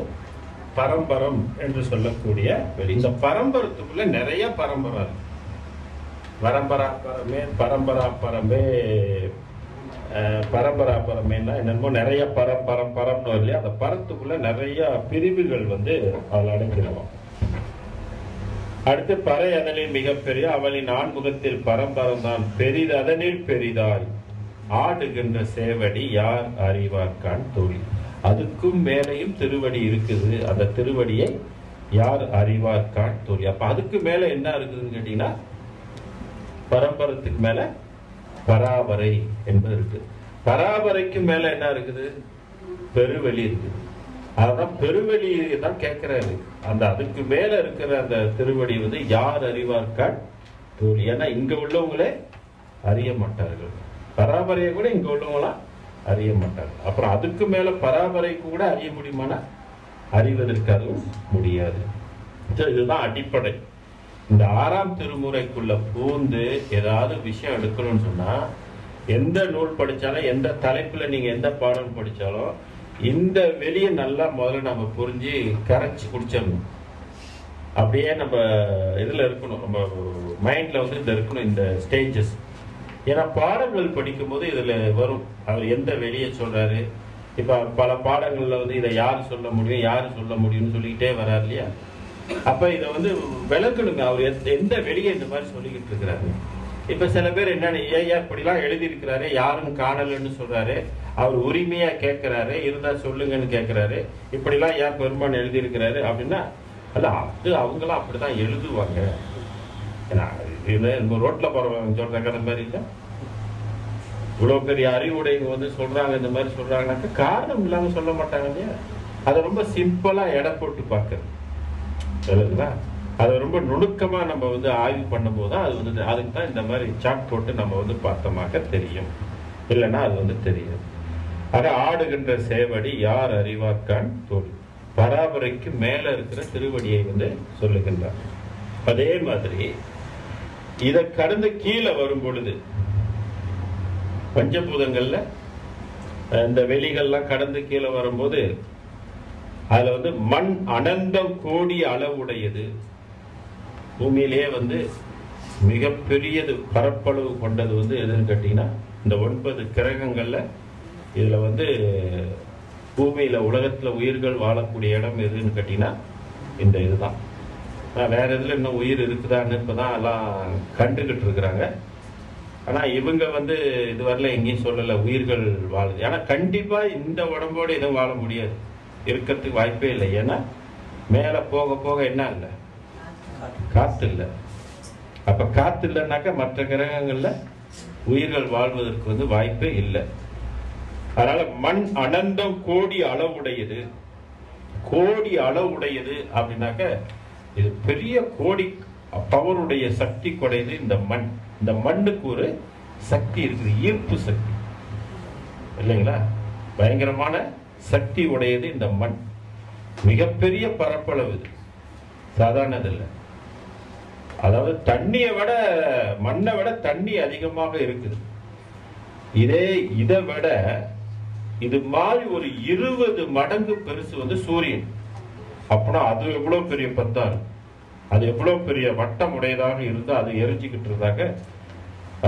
பரம்பரம் என்று சொல்லக்கூடிய வெளி. இந்த பரம்பரத்துக்குள்ள நிறைய பரம்பரை இருக்கு. பரம்பராப்பரமே, பரம்பராப்பரமே, பரம்பராப்பரமேன்னா என்னமோ நிறைய பரம்னு இல்லையா? அந்த பரத்துக்குள்ள நிறைய பிரிவுகள் வந்து அதில் அடங்கிடுவோம். அடுத்து பறை அதனில் மிகப்பெரிய, அவளின் ஆண்முகத்தில் பரம்பரம் தான் பெரிது, அதனில் பெரிதாய் ஆடுகின்ற சேவடி யார் அறிவார்கான் தோழி. அதுக்கும் மேலையும் திருவடி இருக்குது. அந்த திருவடியை யார் அறிவார்கான் தோழி. அப்ப அதுக்கு மேல என்ன இருக்குதுன்னு கேட்டீங்கன்னா, பரம்பரத்துக்கு மேல பராபரை என்பது இருக்கு. பராபரைக்கு மேல என்ன இருக்குது? பெருவெளி இருக்குது. அதான் பெருவெளி தான் கேட்கிறாரு. அந்த அதுக்கு மேல இருக்கிற அந்த திருவடி வந்து யார் அறிவார்கான் தோழி. ஏன்னா இங்க உள்ளவங்களே அறிய மாட்டார்கள், பராபரையை கூட இங்க உள்ளவங்களாம் அறிய மாட்டாங்க. அப்புறம் அதுக்கு மேல பராபரை கூட அறிய முடியுமானா அறிவதற்கு அதுவும் முடியாது. இதுதான் அடிப்படை. இந்த 6ஆம் திருமுறைக்குள்ள பூந்து ஏதாவது விஷயம் எடுக்கணும்னு சொன்னா, எந்த நூல் படிச்சாலும், எந்த தலைப்புல நீங்க எந்த பாடம் படிச்சாலும், இந்த வெளியை நல்லா முதல்ல நம்ம புரிஞ்சு கரைச்சி குடிச்சிடணும். அப்படியே நம்ம இதுல இருக்கணும், நம்ம மைண்ட்ல வந்து இந்த இருக்கணும் இந்த ஸ்டேஜஸ். ஏன்னா பாடங்கள் படிக்கும் போது இதுல வரும், அவர் எந்த வெளியே சொல்றாரு. இப்ப பல பாடங்கள்ல வந்து இதை யாரு சொல்ல முடியும், யாரு சொல்ல முடியும்னு சொல்லிக்கிட்டே வர்றாரு இல்லையா? அப்ப இதை வந்து விளக்கணுங்க, அவர் எந்த வெளியே இந்த மாதிரி சொல்லிக்கிட்டு இருக்கிறாரு. இப்ப சில பேர் என்னன்னு, ஏன் இப்படிலாம் எழுதி இருக்கிறாரு, யாரும் காணலன்னு சொல்றாரு, அவர் உரிமையா கேட்கிறாரு, இருந்தா சொல்லுங்கன்னு கேட்கிறாரு, இப்படிலாம் ஏன் பெருமான் எழுதி இருக்கிறாரு அப்படின்னா, அல்ல அது அவங்களாம் அப்படிதான் எழுதுவாங்க. ரோட்ல போறவங்க சொல்ற கதை மாதிரி இல்ல, இவ்வளவு பெரிய அறிவுடையவங்க வந்து சொல்றாங்க, இந்த மாதிரி சொல்றாங்கன்னாக்க காரணம் இல்லாம சொல்ல மாட்டாங்க இல்லையா? அதை ரொம்ப சிம்பிளா எடை போட்டு பார்க்கறது, அதை ரொம்ப நுணுக்கமா நம்ம வந்து ஆய்வு பண்ணும் போதுதான் அது வந்து, அதுக்கு தான் இந்த மாதிரி சாட் போட்டு நம்ம வந்து பார்த்தோமாக்க தெரியும், இல்லைன்னா அது வந்து தெரியாது. ஆக ஆடுகின்ற சேவடி யார் அறிவார்கான் தோழி. பராபரைக்கு மேல இருக்கிற திருவடியை வந்து சொல்லுகின்றார். அதே மாதிரி இதை கடந்து கீழே வரும் பொழுது, பஞ்சபூதங்கள்ல இந்த வெளிகள்லாம் கடந்து கீழே வரும்போது, அதுல வந்து மண் அனந்தம் கோடி அளவுடையது. பூமியிலேயே வந்து மிகப்பெரியது பரப்பளவு கொண்டது வந்து எதுன்னு கேட்டீங்கன்னா, இந்த 9 கிரகங்கள்ல இதுல வந்து பூமியில உலகத்துல உயிர்கள் வாழக்கூடிய இடம் எதுன்னு கேட்டீங்கன்னா இந்த இதுதான். வேற இதுல இன்னும் உயிர் இருக்குதான்னு இப்பதான் எல்லாம் கண்டுகிட்டு இருக்கிறாங்க. ஆனா இவங்க வந்து இதுவரையில எங்கேயும் சொல்லல உயிர்கள் வாழுது. ஆனா கண்டிப்பா இந்த உடம்போடு எதுவும் வாழ முடியாது, இருக்கிறதுக்கு வாய்ப்பே இல்லை. ஏன்னா மேல போக போக என்ன இல்லை, காத்து இல்லை. அப்ப காத்து இல்லைன்னாக்க மற்ற கிரகங்கள்ல உயிர்கள் வாழ்வதற்கு வாய்ப்பே இல்லை. அதனால மண் அனந்தம் கோடி அளவுடையது. கோடி அளவுடையது அப்படின்னாக்க இது பெரிய கோடி பவருடைய சக்தி கொடையது இந்த மண். இந்த மண்ணுக்கு ஒரு சக்தி இருக்குது, ஈர்ப்பு சக்தி இல்லைங்களா? பயங்கரமான சக்தி உடையது இந்த மண். மிகப்பெரிய பரப்பளவு, இது சாதாரணது இல்லை. அதாவது தண்ணியை விட, மண்ணை விட தண்ணி அதிகமாக இருக்குது. இதை விட இது மாதிரி ஒரு 20 மடங்கு பெருசு சூரியன். அப்படின்னா அது எவ்வளவு பெரிய பத்தாரு, அது எவ்வளவு பெரிய வட்டம் உடையதாக இருந்தா அது எரிஞ்சுக்கிட்டு இருந்தாங்க.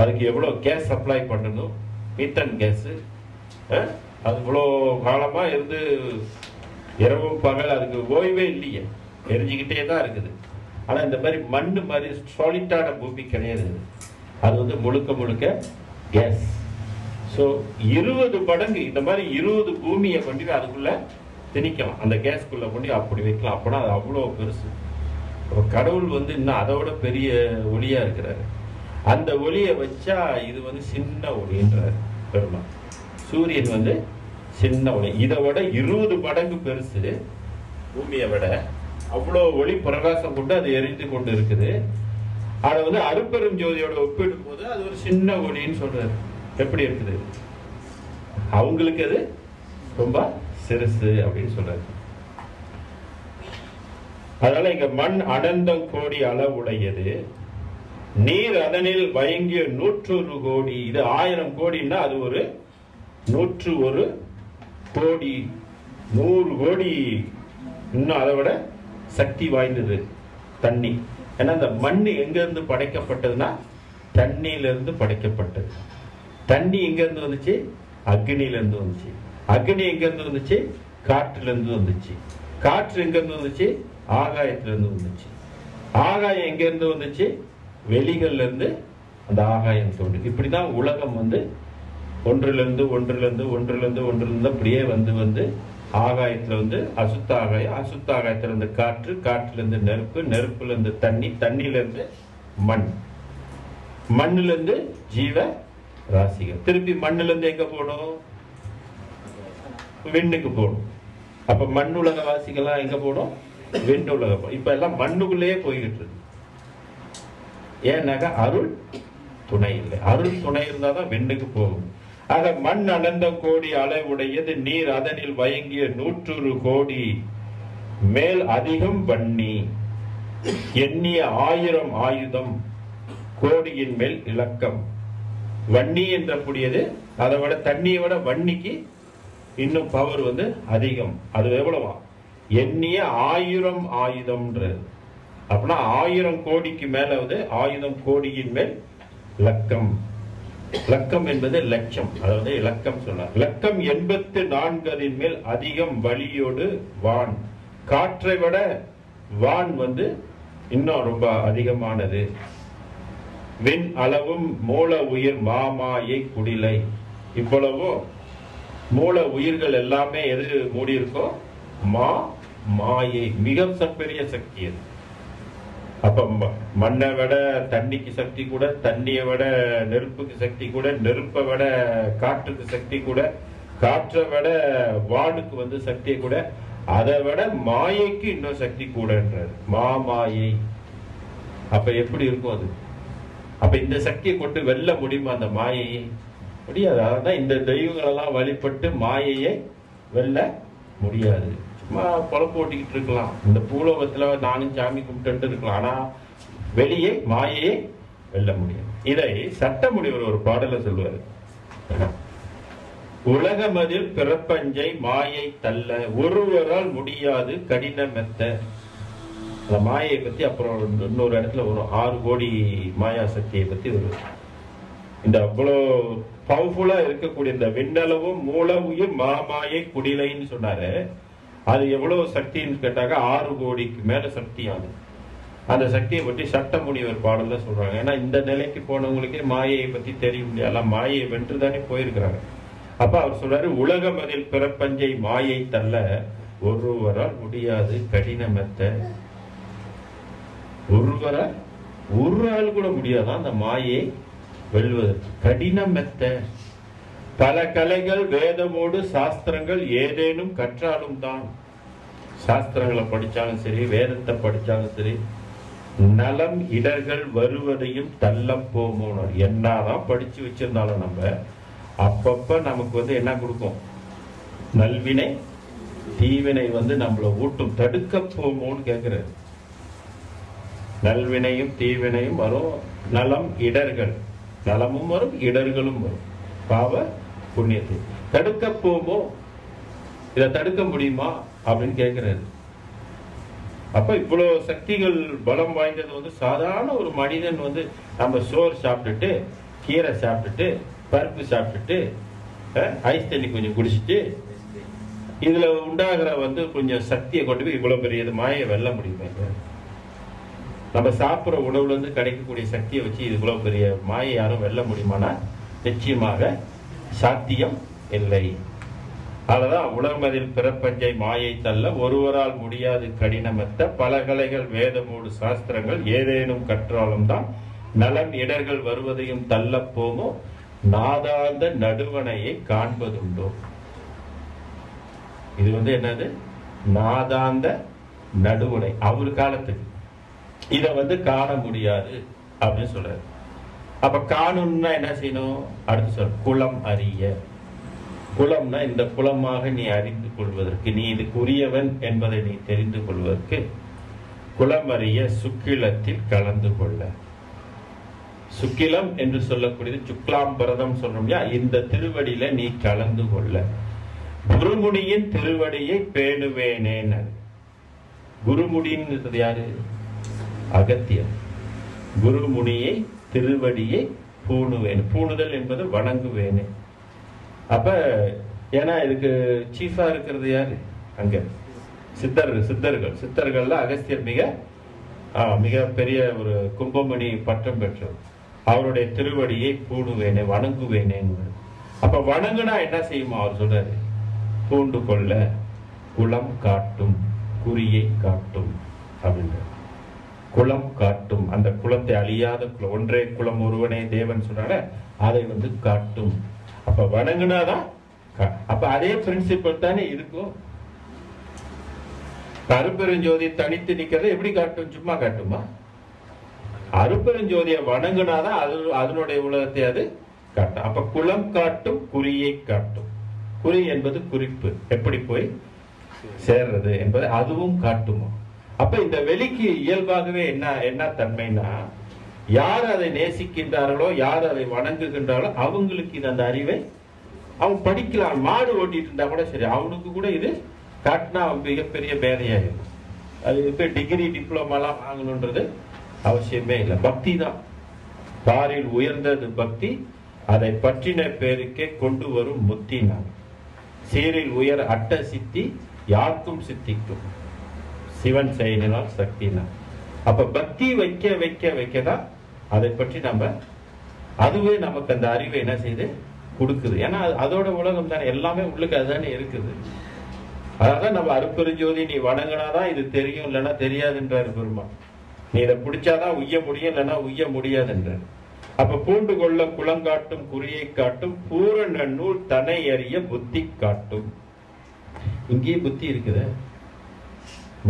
அதுக்கு எவ்வளவு கேஸ் சப்ளை பண்ணணும், மீத்தன் கேஸ். அது இவ்வளோ காலமா இருந்து இரவும் பகல் அதுக்கு ஓய்வே இல்லையே, எரிஞ்சுக்கிட்டே தான் இருக்குது. ஆனா இந்த மாதிரி மண்ணு மாதிரி சாலிட்டான பூமி கிடையாது. அது முழுக்க முழுக்க கேஸ். ஸோ 20 மடங்கு இந்த மாதிரி 20 பூமியை கொண்டு அதுக்குள்ள திணிக்கலாம், அந்த கேஸ்குள்ள கொண்டு அப்படி வைக்கலாம். அப்படின்னா அது அவ்வளோ பெருசு. கடவுள் இன்னும் அதை விட பெரிய ஒளியா இருக்கிறாரு. அந்த ஒளியை வச்சா இது சின்ன ஒளின்றாரு பெருமாள். சூரியன் சின்ன ஒளி, இதை விட 20 மடங்கு பெருசு பூமியை விட. அவ்வளோ ஒளி பிரகாசம் கொண்டு அது எரிந்து கொண்டு இருக்குது. அதை அருட்பெரும் ஜோதியோட ஒப்பிடும் போது அது ஒரு சின்ன ஒளின்னு சொல்றாரு. எப்படி இருக்குது? அவங்களுக்கு அது ரொம்ப சிறுசு அப்படின்னு சொல்றாரு. அதனால இங்க மண் அனந்தம் கோடி அளவுடையது, நீர் அதனில் வயங்கிய 101 கோடி. இது 1000 கோடின்னா அது ஒரு 101 கோடி, 100 கோடி இன்னும் அதை விட சக்தி வாய்ந்தது தண்ணி. ஏன்னா இந்த மண் எங்க இருந்து படைக்கப்பட்டதுன்னா தண்ணியிலிருந்து படைக்கப்பட்டது. தண்ணி எங்க இருந்து வந்துச்சு? அக்னியில இருந்து வந்துச்சு. அக்னி எங்க இருந்து வந்துச்சு? காற்றுல இருந்து வந்துச்சு. காற்று எங்க இருந்து வந்துச்சு? ஆகாயத்துல இருந்து வந்துச்சு. ஆகாயம் எங்க இருந்து வந்துச்சு? வெளிகள்ல இருந்து அந்த ஆகாயம் தோன்று. இப்படிதான் உலகம் ஒன்றிலிருந்து அப்படியே ஆகாயத்துல அசுத்த ஆகாயம், அசுத்த ஆகாயத்துல இருந்து காற்று, காற்றுல இருந்து நெருப்பு, நெருப்புல இருந்து தண்ணி, தண்ணில இருந்து மண், மண்ணுல இருந்து ஜீவ ராசிகள். திருப்பி மண்ணுல இருந்து எங்க போகணும்? விண்ணுக்கு போகணும். அப்ப மண்ணுலக வாசிகள்லாம் எங்க போகணும்? விண்ணுலக. இப்ப எல்லாம் மண்ணுக்குள்ளேயே போய்கிட்டு இருக்கு. ஏன்னாக்கா அருள் துணை இல்லை. அருள் துணை இருந்தாதான் விண்ணுக்கு போகும். ஆக மண் அனந்தம் கோடி அளவுடையது, நீர் அதனில் வயங்கிய 101 கோடி, மேல் அதிகம் வன்னி, எண்ணிய 1000 ஆயுதம், கோடியின் மேல் இலக்கம். வன்னி என்ற கூடியது அதை விட, தண்ணியை விட வன்னிக்கு இன்னும் பவர் அதிகம். அது எவ்வளவா? எண்ணிய 1000 ஆயுதம்ன்றது. அப்படின்னா 1000 கோடிக்கு மேல ஆயுதம், கோடியின் மேல் லக்கம். லக்கம் என்பது லட்சம், அதாவது இலக்கம் சொன்னார். லக்கம் 84 மேல் அதிகம் வலியோடு வான். காற்றை விட வான் இன்னும் ரொம்ப அதிகமானது. விண் அளவும் மூல உயிர் மாமாயை குடிலை. இவ்வளவும் மூல உயிர்கள் எல்லாமே எது மூடி இருக்கோ? மாயை. மிக பெரிய சக்தி அது. அப்ப மண்ணை விட தண்ணிக்கு சக்தி கூட, தண்ணியை விட நெருப்புக்கு சக்தி கூட, நெருப்பை விட காற்றுக்கு சக்தி கூட, காற்றை விட வானுக்கு சக்தியை கூட, அதை விட மாயைக்கு இன்னும் சக்தி கூடன்றாரு. மாமாயை. அப்ப எப்படி இருக்கும் அது? அப்ப இந்த சக்தியை கொண்டு வெல்ல முடியுமா அந்த மாயையை? முடியாது. அதான் இந்த தெய்வங்கள் எல்லாம் வழிபட்டு மாயையை வெல்ல முடியாது. சும்மா பொழப்பு ஓட்டிக்கிட்டு இருக்கலாம். இந்த பூலோகத்துல நானும் சாமி கும்பிட்டு இருக்கலாம். ஆனா வெளியே மாயையை வெல்ல முடியாது. இதை சட்டமுடிவர் ஒரு பாடல சொல்லுவாரு. உலகமதில் பிறப்பஞ்சை மாயை தள்ள, ஒருவரால் முடியாது கடினமெத்த. அந்த மாயை பத்தி அப்புறம் இன்னொரு இடத்துல வரும். 6 கோடி மாயா சக்தியை பத்தி வரும். இந்த அவ்வளோ பவர்ஃபுல்லா இருக்கக்கூடிய இந்த விண்ணளவும் மூல உயிர் மாமாயை குடிலைன்னு சொன்னாரு. அது எவ்வளவு சக்தின்னு கேட்டாக்க 6 கோடிக்கு மேல சக்தி ஆகும். அந்த சக்தியை பற்றி சட்டமுனிவர் பாடல சொல்றாங்க. ஏன்னா இந்த நிலைக்கு போனவங்களுக்கே மாயையை பத்தி தெரிய முடியாது. மாயையை வென்றுதானே போயிருக்கிறாங்க. அப்ப அவர் சொல்றாரு, உலகம் அதில் பிறப்பஞ்சை மாயை தள்ள, ஒருவரால் முடியாது கடினமெத்த. ஒருவரால் ஒரு ஆள் கூட முடியாதான் அந்த மாயை வெல்வதற்கு. கடினமெத்த பல கலைகள் வேதமோடு சாஸ்திரங்கள் ஏதேனும் கற்றாலும் தான். சாஸ்திரங்களை படிச்சாலும் சரி, வேதத்தை படிச்சாலும் சரி, நலம் இடர்கள் வருவதையும் தள்ள போமோனர். என்னதான் படிச்சு வச்சிருந்தாலும் நம்ம அப்பப்ப நமக்கு என்ன கொடுக்கும்? நல்வினை தீவினை நம்மள ஊட்டும். தடுக்க போமோன்னு கேட்கிறாரு. நல்வினையும் தீவினையும் வரும், நலம் இடர்கள், நலமும் வரும் இடர்களும் வரும். பாவ புண்ணியத்தை தடுக்க போமோ, இதை தடுக்க முடியுமா அப்படின்னு கேட்கிறாரு. அப்ப இவ்வளவு சக்திகள் பலம் வாய்ந்தது சாதாரண ஒரு மனிதன் நம்ம சோறு சாப்பிட்டுட்டு, கீரை சாப்பிட்டுட்டு, பருப்பு சாப்பிட்டுட்டு, ஐஸ் தண்ணி கொஞ்சம் குடிச்சிட்டு, இதுல உண்டாகிற கொஞ்சம் சக்தியை கொண்டு போய் இவ்வளவு பெரிய மாயை வெல்ல முடியுமே? நம்ம சாப்பிட்ற உணவுல இருந்து கிடைக்கக்கூடிய சக்தியை வச்சு இவ்வளவு பெரிய மாயை யாரும் வெல்ல முடியுமானா நிச்சயமாக சாத்தியம் இல்லை. அதுதான் உணர்மதில் பிறப்பஞ்சை மாயை தள்ள ஒருவரால் முடியாது கடினமெத்த. பல கலைகள் வேதமோடு சாஸ்திரங்கள் ஏதேனும் கற்றாலும் தான் நலம் இடர்கள் வருவதையும் தள்ள போமோ நாதாந்த நடுவனையை காண்பதுண்டோ. இது என்னது? நாதாந்த நடுவனை. அவர் காலத்துக்கு இத காண முடியாது அப்படின்னு சொல்றாரு. அப்ப காணும்னா என்ன செய்யணும்? அடுத்து சொல் குலம் அறிய. குலம்னா இந்த குலமாக நீ அறிந்து கொள்வதற்கு, நீ இதுக்குரியவன் என்பதை நீ தெரிந்து கொள்வதற்கு குலம் அறிய சுக்கிலத்தில் கலந்து கொள்ள. சுக்கிலம் என்று சொல்லக்கூடியது சுக்லாம் பரதம் சொல்றோம். இந்த திருவடியில நீ கலந்து கொள்ள. குருமுனியின் திருவடியை பேணுவேனேன். குருமுடின்னு யாரு? அகத்தியர். குருமுனியை திருவடியை பூணுவேன். பூணுதல் என்பது வணங்குவேனே. அப்ப ஏன்னா இதுக்கு சீஃபா இருக்கிறது யாரு? அங்க சித்தர்கள். சித்தர்கள்ல அகஸ்தியர் மிக பெரிய ஒரு கும்பமணி பட்டம் பெற்றவர். அவருடைய திருவடியை பூணுவேனே, வணங்குவேனேன்னு. அப்ப வணங்குனா என்ன செய்யுமா? அவர் சொல்றாரு, பூண்டு கொள்ள குலம் காட்டும் குறியை காட்டும் அப்படின்ற. குலம் காட்டும், அந்த குலத்தை அழியாத குலம், ஒன்றே குலம் ஒருவனே தேவன் சொல்றாங்க, அதை காட்டும். அப்ப வணங்குனாதான். அப்ப அதே பிரின்சிபல் தானே இருக்கும். அருப்பெருஞ்சோதி தனித்து நிக்கிறத எப்படி காட்டும்? சும்மா காட்டுமா? அருப்பெருஞ்சோதியை வணங்குனாதான் அதனுடைய உலகத்தை அது காட்டும். அப்ப குலம் காட்டும் குறியை காட்டும். குறி என்பது குறிப்பு, எப்படி போய் சேர்றது என்பது அதுவும் காட்டுமா? அப்ப இந்த வெளிக்கு இயல்பாகவே என்ன தன்மைனா, யார் அதை நேசிக்கின்றார்களோ, யார் அதை வணங்குகின்றார்களோ அவங்களுக்கு இது அந்த அறிவை அவன் படிக்கலாம். மாடு ஓட்டிட்டு இருந்தா கூட சரி, அவனுக்கு கூட இது காட்டினா மிகப்பெரிய பேதையாகும். அது டிகிரி டிப்ளமாலாம் வாங்கணுன்றது அவசியமே இல்லை. பக்தி தான் பாரில் உயர்ந்தது பக்தி, அதை பற்றின பேருக்கே கொண்டு வரும் முத்தி. நான் சீரில் உயர் அட்ட சித்தி யாருக்கும் சித்திக்கும் சிவன் செயலினால் சக்தினா. அப்ப பக்தி வைக்க வைக்க வைக்கதான் அதை பற்றி அதுவே நமக்கு அந்த அறிவை என்ன செய்து கொடுக்குது. ஏன்னா அதோட உலகம் தானே, எல்லாமே உள்ளுக்கு அதுதானே இருக்குது. அதான் நம்ம அருப்பெருஞ்சோதி நீ வணங்கினாதான் இது தெரியும், இல்லைன்னா தெரியாதுன்றாரு பெருமாள். நீ இதை பிடிச்சாதான் உய்ய முடியும், இல்லைன்னா உய்ய முடியாதுன்றார். அப்ப பூண்டு கொள்ள குளங்காட்டும் குறியை காட்டும் பூரண நூல் தனை அறிய புத்தி காட்டும். இங்கே புத்தி இருக்குது,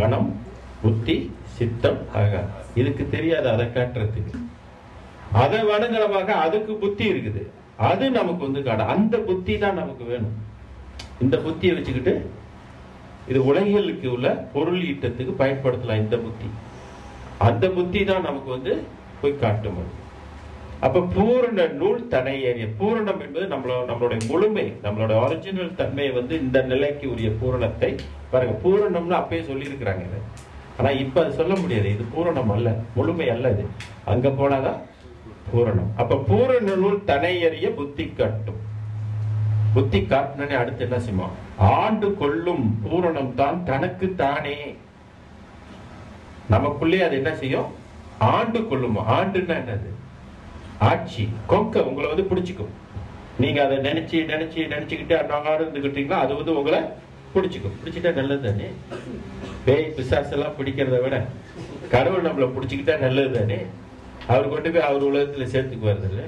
மனம் புத்தி சித்தம் ஆகா. இதுக்கு தெரியாது அதை காட்டுறதுக்கு. அதை வணங்குறவாக அதுக்கு புத்தி இருக்குது, அது நமக்கு காட்டும். அந்த புத்தி தான் நமக்கு வேணும். இந்த புத்தியை வச்சுக்கிட்டு இது உலகியலுக்கு உள்ள பொருள் ஈட்டத்துக்கு பயன்படுத்தலாம். இந்த புத்தி, அந்த புத்தி தான் நமக்கு போய் காட்டும். அப்ப பூரண நூல் தனை அறிய. பூரணம் என்பது நம்மளுடைய முழுமை, நம்மளோட ஒரிஜினல் தன்மையை இந்த நிலைக்கு உரிய பூரணத்தை பாருங்க. பூரணம்னு அப்பயே சொல்லி இருக்கிறாங்க. ஆனா இப்ப அது சொல்ல முடியாது, இது பூரணம் அல்ல, முழுமை அல்ல. இது அங்க போனாதான் பூரணம். அப்ப பூரண நூல் தனை அறிய புத்தி காட்டும். புத்தி காட்டினே அடுத்து என்ன செய்யும்? ஆண்டு கொள்ளும் பூரணம் தான் தனக்கு தானே. நமக்குள்ளே அது என்ன செய்யும்? ஆண்டு கொள்ளும். ஆண்டுன்னா என்னது? ஆட்சி. கொக்க உங்களை பிடிச்சிக்கும். நீங்க அதை நினைச்சுக்கிட்டு அண்ணாங்க இருந்துகிட்டீங்களா, அது உங்களை பிடிச்சிக்கும். பிடிச்சிட்டா நல்லது தானே. பேய் பிசாசெல்லாம் பிடிக்கிறத விட கடவுள் நம்மளை பிடிச்சிக்கிட்டா நல்லது தானே. அவர் கொண்டு போய் அவர் உலகத்துல சேர்த்துக்கு வருது இல்லை.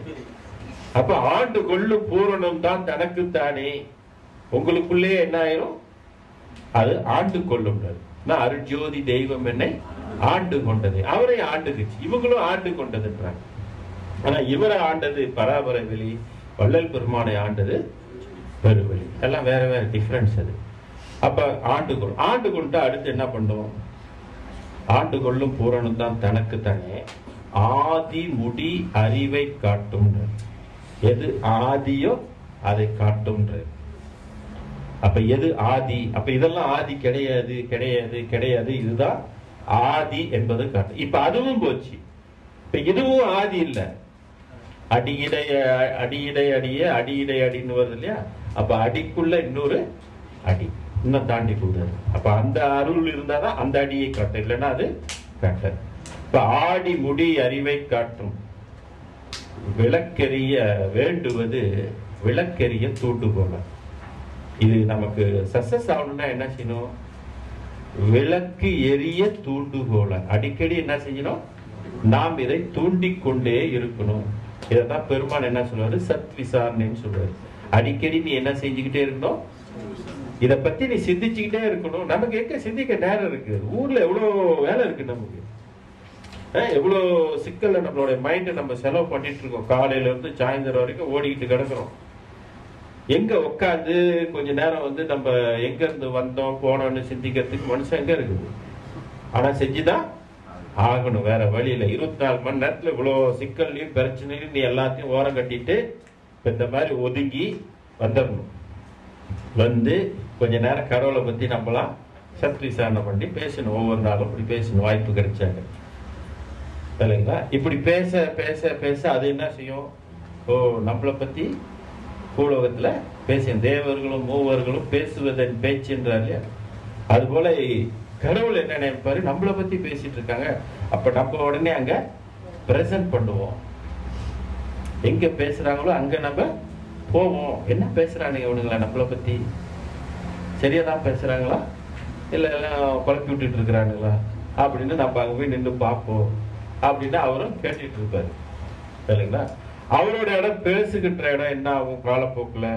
அப்ப ஆண்டு கொள்ளும் பூரணம் தான் தனக்குத்தானே. உங்களுக்குள்ளே என்ன ஆயிரும்? அது ஆண்டு கொள்ளும். அருட்ஜோதி தெய்வம் என்னை ஆண்டு கொண்டது. அவரை ஆண்டுக்குச்சு, இவங்களும் ஆண்டு கொண்டதுன்றாங்க. ஆனா இவரை ஆண்டது பராபர வெளி, வள்ளல் பெருமானை ஆண்டது பெருவெளி. எல்லாம் வேற வேற டிஃபரன்ஸ் அது. அப்ப ஆண்டு கொண்டு அடுத்து என்ன பண்ணுவோம்? ஆண்டு கொள்ளும் பூரணம் தான் தனக்கு தானே ஆதி முடி அறிவை காட்டும். எது ஆதியோ அதை காட்டும். அப்ப எது ஆதி? அப்ப இதெல்லாம் ஆதி கிடையாது கிடையாது கிடையாது, இதுதான் ஆதி என்பது காட்டும். இப்ப அதுவும் போச்சு. இப்ப இதுவும் ஆதி இல்ல. அடியிடைய அடியிடை அடிய அடியிடை அடின்னு வருது இல்லையா? அப்ப அடிக்குள்ள இன்னொரு அடி இன்னும் தாண்டி கூடாது. அப்ப அந்த அருள் இருந்தாதான் அந்த அடியை காட்டும், இல்லைன்னா அது காட்டாது. இப்ப ஆடி முடி அறிவை காட்டும். விளக்கெரிய வேண்டுவது விளக்கெரிய தூண்டுகோல. இது நமக்கு சக்சஸ் ஆகணும்னா என்ன செய்யணும்? விளக்கு எரிய தூண்டுகோல அடிக்கடி என்ன செய்யணும்? நாம் இதை தூண்டிக்கொண்டே இருக்கணும். இதான் பெருமான் என்ன சொல்றாரு? சத் விசாரணைன்னு சொல்றாரு. அடிக்கடி நீ என்ன செஞ்சுக்கிட்டே இருக்கணும்? இத பத்தி நீ சிந்திச்சுக்கிட்டே இருக்கணும். நமக்கு எங்க சிந்திக்க நேரம் இருக்கு? ஊர்ல எவ்வளவு வேலை இருக்கு நமக்கு. எவ்வளவு சிக்கல்ல நம்மளுடைய மைண்ட் நம்ம செலவு பண்ணிட்டு இருக்கோம். காலையில இருந்து சாயந்தரம் வரைக்கும் ஓடிக்கிட்டு கிடக்குறோம். எங்க உட்காந்து கொஞ்ச நேரம் நம்ம எங்க இருந்து வந்தோம் போனோம்னு சிந்திக்கிறதுக்கு மனுஷன் எங்க இருக்குது? ஆனா செஞ்சுதான் ஆகணும், வேற வழியில. 24 மணி நேரத்துல இவ்வளவு சிக்கல்லையும் பிரச்சனையும் நீ எல்லாத்தையும் ஓரம் கட்டிட்டு இந்த மாதிரி ஒதுங்கி வந்துடணும். வந்து கொஞ்ச நேரம் கடவுளை பத்தி நம்மளாம் சத் விசாரணை பண்ணி பேசணும். ஒவ்வொரு நாளும் இப்படி பேசணும், வாய்ப்பு கிடைச்சாங்க இல்லைங்களா? இப்படி பேச பேச பேச அது என்ன செய்யும்? ஓ, நம்மளை பத்தி பூலோகத்துல பேச தேவர்களும் மூவர்களும் பேசுவதன் பேச்சுன்றார் இல்லையா? அது போல கடவுள் என்ன நினைப்பாரு? நம்மளை பத்தி பேசிட்டு இருக்காங்க. அப்ப நம்ம உடனே அங்க பிரசன்ட் பண்ணுவோம். எங்க பேசுறாங்களோ அங்க நம்ம போவோம். என்ன பேசுறாங்க இவனுங்களா நம்மளை பத்தி? சரியாதான் பேசுறாங்களா இல்ல எல்லாம் குழப்பி விட்டுட்டு இருக்கிறானுங்களா அப்படின்னு நம்ம அங்க போய் நின்று பார்ப்போம் அப்படின்னு அவரும் கேட்டுட்டு இருப்பாரு இல்லைங்களா? அவரோட இடம் பேசுகின்ற இடம் என்ன ஆகும்? காலப்போக்குல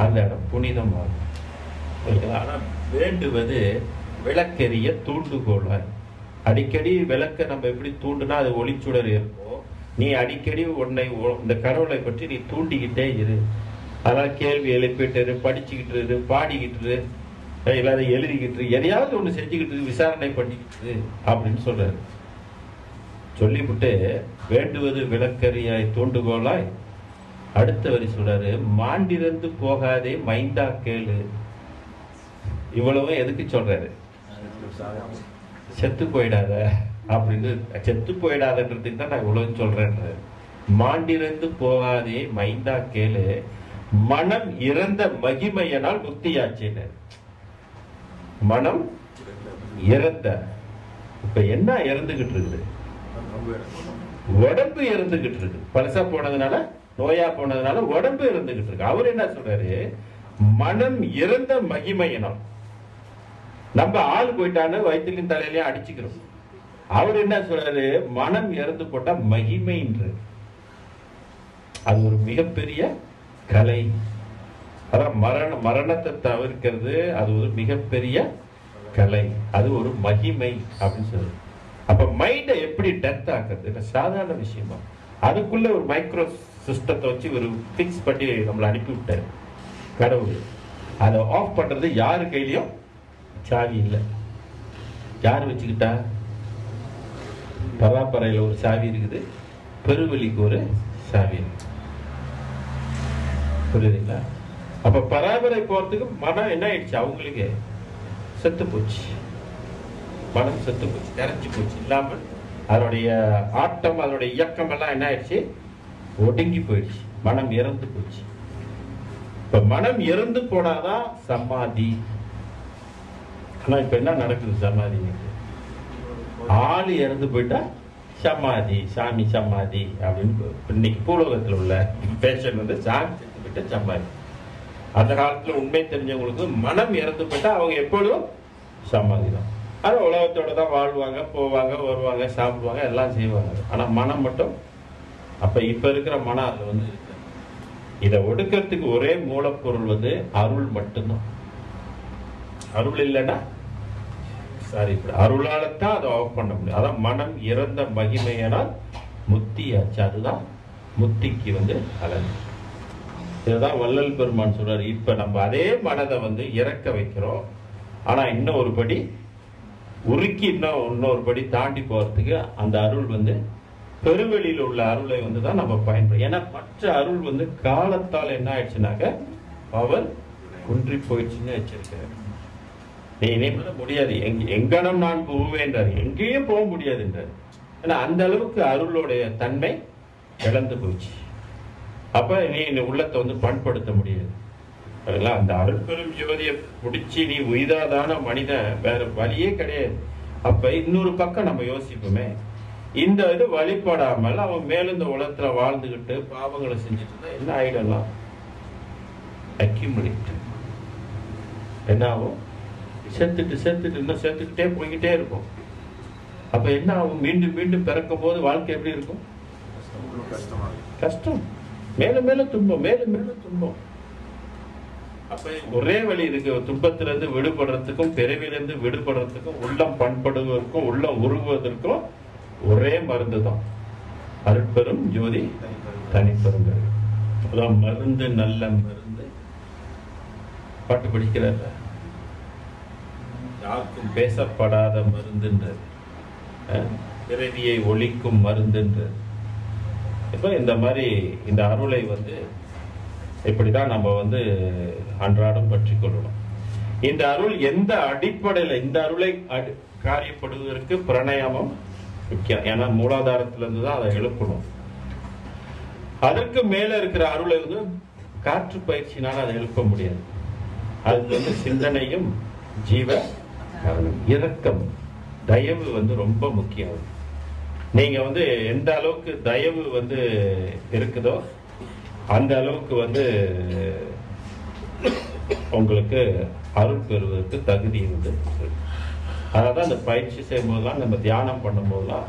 அந்த இடம் புனிதமாகும். ஆனா வேண்டுவது விளக்கெரிய தூண்டுகோளாய். அடிக்கடி விளக்க நம்ம எப்படி தூண்டுனா அது ஒளிச்சுடர் இருக்கும். நீ அடிக்கடி உன்னை இந்த கடவுளை பற்றி நீ தூண்டிக்கிட்டே இரு. அதனால கேள்வி எழுப்பிட்டு இரு, படிச்சுக்கிட்டு இரு, பாடிக்கிட்டு இரு, இல்லாத எழுதிக்கிட்டு இரு, எதையாவது ஒண்ணு செஞ்சுக்கிட்டு இரு, விசாரணை பண்ணிக்கிட்டு அப்படின்னு சொல்றாரு. சொல்லிவிட்டு வேண்டுவது விளக்கரியாய் தூண்டுகோளாய் அடுத்த வரி சொல்றாரு, மாண்டிருந்து போகாதே மைந்தா கேளு. இவ்வளவும் எதுக்கு சொல்றாரு? செத்து போயிடாத அப்படின்னு. செத்து போயிடாதன்றதுக்கு தான் நான் இவ்வளவு சொல்றேன். மாண்டிருந்து போகாதே மைந்தா கேளு, மனம் இறந்த மகிமையனால் முக்தியாச்சின்னு. மனம் இறந்த, இப்ப என்ன இறந்துகிட்டு இருக்குது? உடம்பு இறந்துகிட்டு இருக்கு. பழசா போனதுனால, நோயா போனதுனால உடம்பு இறந்துகிட்டு இருக்கு. அவர் என்ன சொல்றாரு? மனம் இறந்த மகிமையினம். நம்ம ஆள் போயிட்டான்னு வயிற்றுலையும் தலையிலையும் அடிச்சுக்கிறோம். அவர் என்ன சொல்றாரு? மனம் இறந்து போட்டா மகிமைன்ற. அது ஒரு மிகப்பெரிய கலை. அதான் மரணத்தை தவிர்க்கிறது அது ஒரு மிகப்பெரிய கலை, அது ஒரு மகிமை அப்படின்னு சொல்றது. அப்ப மைண்டை எப்படி டெத் ஆக்குறது சாதாரண விஷயமா? அதுக்குள்ள ஒரு மைக்ரோ சிஸ்டத்தை வச்சு ஒரு பிக்ஸ் பண்ணி நம்மளை அனுப்பி விட்டாரு கடவுள். அதை ஆஃப் பண்றது யாரு கையிலயும் சாவி இல்லை. யாரு வச்சுக்கிட்டா? பராப்பறையில ஒரு சாவி இருக்குது, பெருவெளிக்கு ஒரு சாவி இருக்கு. புரியுதுங்களா? அப்ப பராபரை போறதுக்கு மனம் என்ன ஆயிடுச்சு? அவங்களுக்கு செத்து போச்சு. மனம் செத்து போச்சு, நிறைஞ்சு போச்சு. இல்லாம அதனுடைய ஆட்டம் அதனுடைய இயக்கம் எல்லாம் என்ன ஆயிடுச்சு? ஒடுங்கி போயிடுச்சு. மனம் இறந்து போச்சு. இப்ப மனம் இறந்து போனாதான் சமாதி. ஆனா இப்ப என்ன நடக்குது? சமாதி ஆளு இறந்து போயிட்டா சமாதி, சாமி சமாதி அப்படின்னு இன்னைக்கு பூலோகத்துல உள்ள பேஷன் சாமி செத்து போயிட்டா சமாதி. அந்த காலத்துல உண்மை தெரிஞ்சவங்களுக்கு மனம் இறந்து போயிட்டா அவங்க எப்பொழுதும் சமாதி தான். ஆனா உலகத்தோட தான் வாழ்வாங்க, போவாங்க, வருவாங்க, சாப்பிடுவாங்க, எல்லாம் செய்வாங்க. ஆனா மனம் மட்டும் அப்ப இப்ப இருக்கிற மனம் அது வந்து இதை ஒடுக்கிறதுக்கு ஒரே மூலப்பொருள் வந்து அருள் மட்டும்தான். அருள் இல்லைன்னா சாரி, அருளாலத்தான் அதை ஆஃப் பண்ண முடியும். அதான் மனம் இறந்த மகிமையினால் முத்தியாச்சு. அதுதான் முத்திக்கு வந்து அழகு. இதுதான் வள்ளல் பெருமான் சொல்றாரு. இப்ப நம்ம அதே மனதை வந்து இறக்க வைக்கிறோம். ஆனா இன்னும் ஒரு படி உருக்கி இன்னொரு படி தாண்டி போறதுக்கு அந்த அருள் வந்து பெருவெளியில் உள்ள அருளை வந்து தான் நம்ம பயன்படுத்தும். ஏன்னா மற்ற அருள் வந்து காலத்தால் என்ன ஆயிடுச்சுனாக்க அவர் குன்றி போயிடுச்சுன்னு வச்சிருக்காரு. நீ இனிமே முடியாது, எங்கனம் நான் போவேன்றாரு, எங்கேயும் போக முடியாதுன்றாரு. ஏன்னா அந்த அளவுக்கு அருளுடைய தன்மை இழந்து போச்சு. அப்ப நீ உள்ளத்தை வந்து பண்படுத்த முடியாது. அதெல்லாம் அந்த அருள் பெரும் ஜோதியை பிடிச்சி நீ உயிராதான மனிதன் வேற வழியே கிடையாது. அப்ப இன்னொரு பக்கம் நம்ம யோசிப்போமே, இந்த இது வழிபடாமல் அவன் மேலும் இந்த உலகத்துல வாழ்ந்துகிட்டு பாவங்களை செஞ்சுட்டு இருந்தா என்ன ஆயிடலாம்? அக்யூமுலேட் என்ன ஆகும்? சேர்த்துட்டு இன்னும் சேர்த்துக்கிட்டே போய்கிட்டே இருக்கும். அப்ப என்ன ஆகும்? மீண்டும் மீண்டும் பிறக்கும் போது வாழ்க்கை எப்படி இருக்கும்? கஷ்டம், மேலும் மேலும் துன்பம், மேலும் மேலும் துன்பம். அப்ப ஒரே வழி இருக்கு. துன்பத்திலிருந்து விடுபடுறதுக்கும் பிறவிலிருந்து விடுபடுறதுக்கும் உள்ளம் பண்படுவதற்கும் உள்ளம் உருகுவதற்கும் ஒரே மருந்து தான் அருட்பெரும் ஜோதி தனிப்பெருங்கள். அதான் மருந்து, நல்ல மருந்து. பாட்டு படிக்கிறார், யாருக்கும் பேசப்படாத மருந்துன்றது, பிறவியை ஒழிக்கும் மருந்துன்றது. இப்ப இந்த மாதிரி இந்த அருளை வந்து இப்படிதான் நம்ம வந்து அன்றாடம் பற்றி கொள்ளணும். இந்த அருள் எந்த அடிப்படையில, இந்த அருளை காரியப்படுவதற்கு பிரணயாமம் முக்கியம். ஏன்னா மூலாதாரத்துல இருந்து தான் அதை எழுப்பணும். அதற்கு மேல இருக்கிற அருளை வந்து காற்று பயிற்சினால அதை எழுப்ப முடியாது. அது வந்து சிந்தனையும் ஜீவ இரக்கம், தயவு வந்து ரொம்ப முக்கியம். நீங்க வந்து எந்த அளவுக்கு தயவு வந்து இருக்குதோ அந்த அளவுக்கு வந்து உங்களுக்கு அருள் பெறுவதற்கு தகுதி வந்து. அதான் அந்த பயிற்சி செய்யும் போதெல்லாம், நம்ம தியானம் பண்ணும் போதெல்லாம்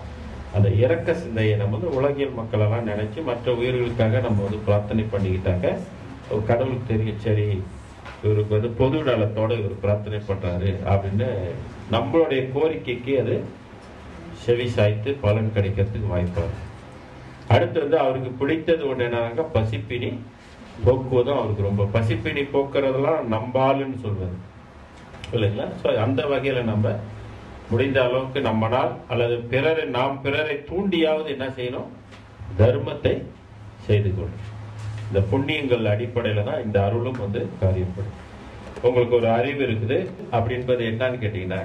அந்த இரக்க சிந்தையை நம்ம வந்து உலகியல் மக்கள் எல்லாம் நினைச்சு மற்ற உயிர்களுக்காக நம்ம வந்து பிரார்த்தனை பண்ணிக்கிட்டாங்க. கடவுளுக்கு தெரியும், சரி இவருக்கு வந்து பொது நலத்தோட இவர் பிரார்த்தனை பண்றாரு அப்படின்னு நம்மளுடைய கோரிக்கைக்கு அது செவி சாய்த்து பலன் கிடைக்கிறதுக்கு வாய்ப்பாரு. அடுத்து வந்து அவருக்கு பிடித்தது ஒன்று என்னன்னாக்கா பசிப்பினி போக்குவதும் அவருக்கு ரொம்ப. பசிப்பினி போக்குறதெல்லாம் நம்பாலுன்னு சொல்வது இல்லைங்களா? ஸோ அந்த வகையில நம்ம முடிந்த அளவுக்கு நம்மனால் அல்லது நாம் பிறரை தூண்டியாவது என்ன செய்யணும்? தர்மத்தை செய்து கொள்ளும். இந்த புண்ணியங்கள் அடிப்படையில தான் இந்த அருளும் வந்து காரியப்படும். உங்களுக்கு ஒரு அறிவு இருக்குது அப்படின்றது என்னன்னு கேட்டீங்கன்னா,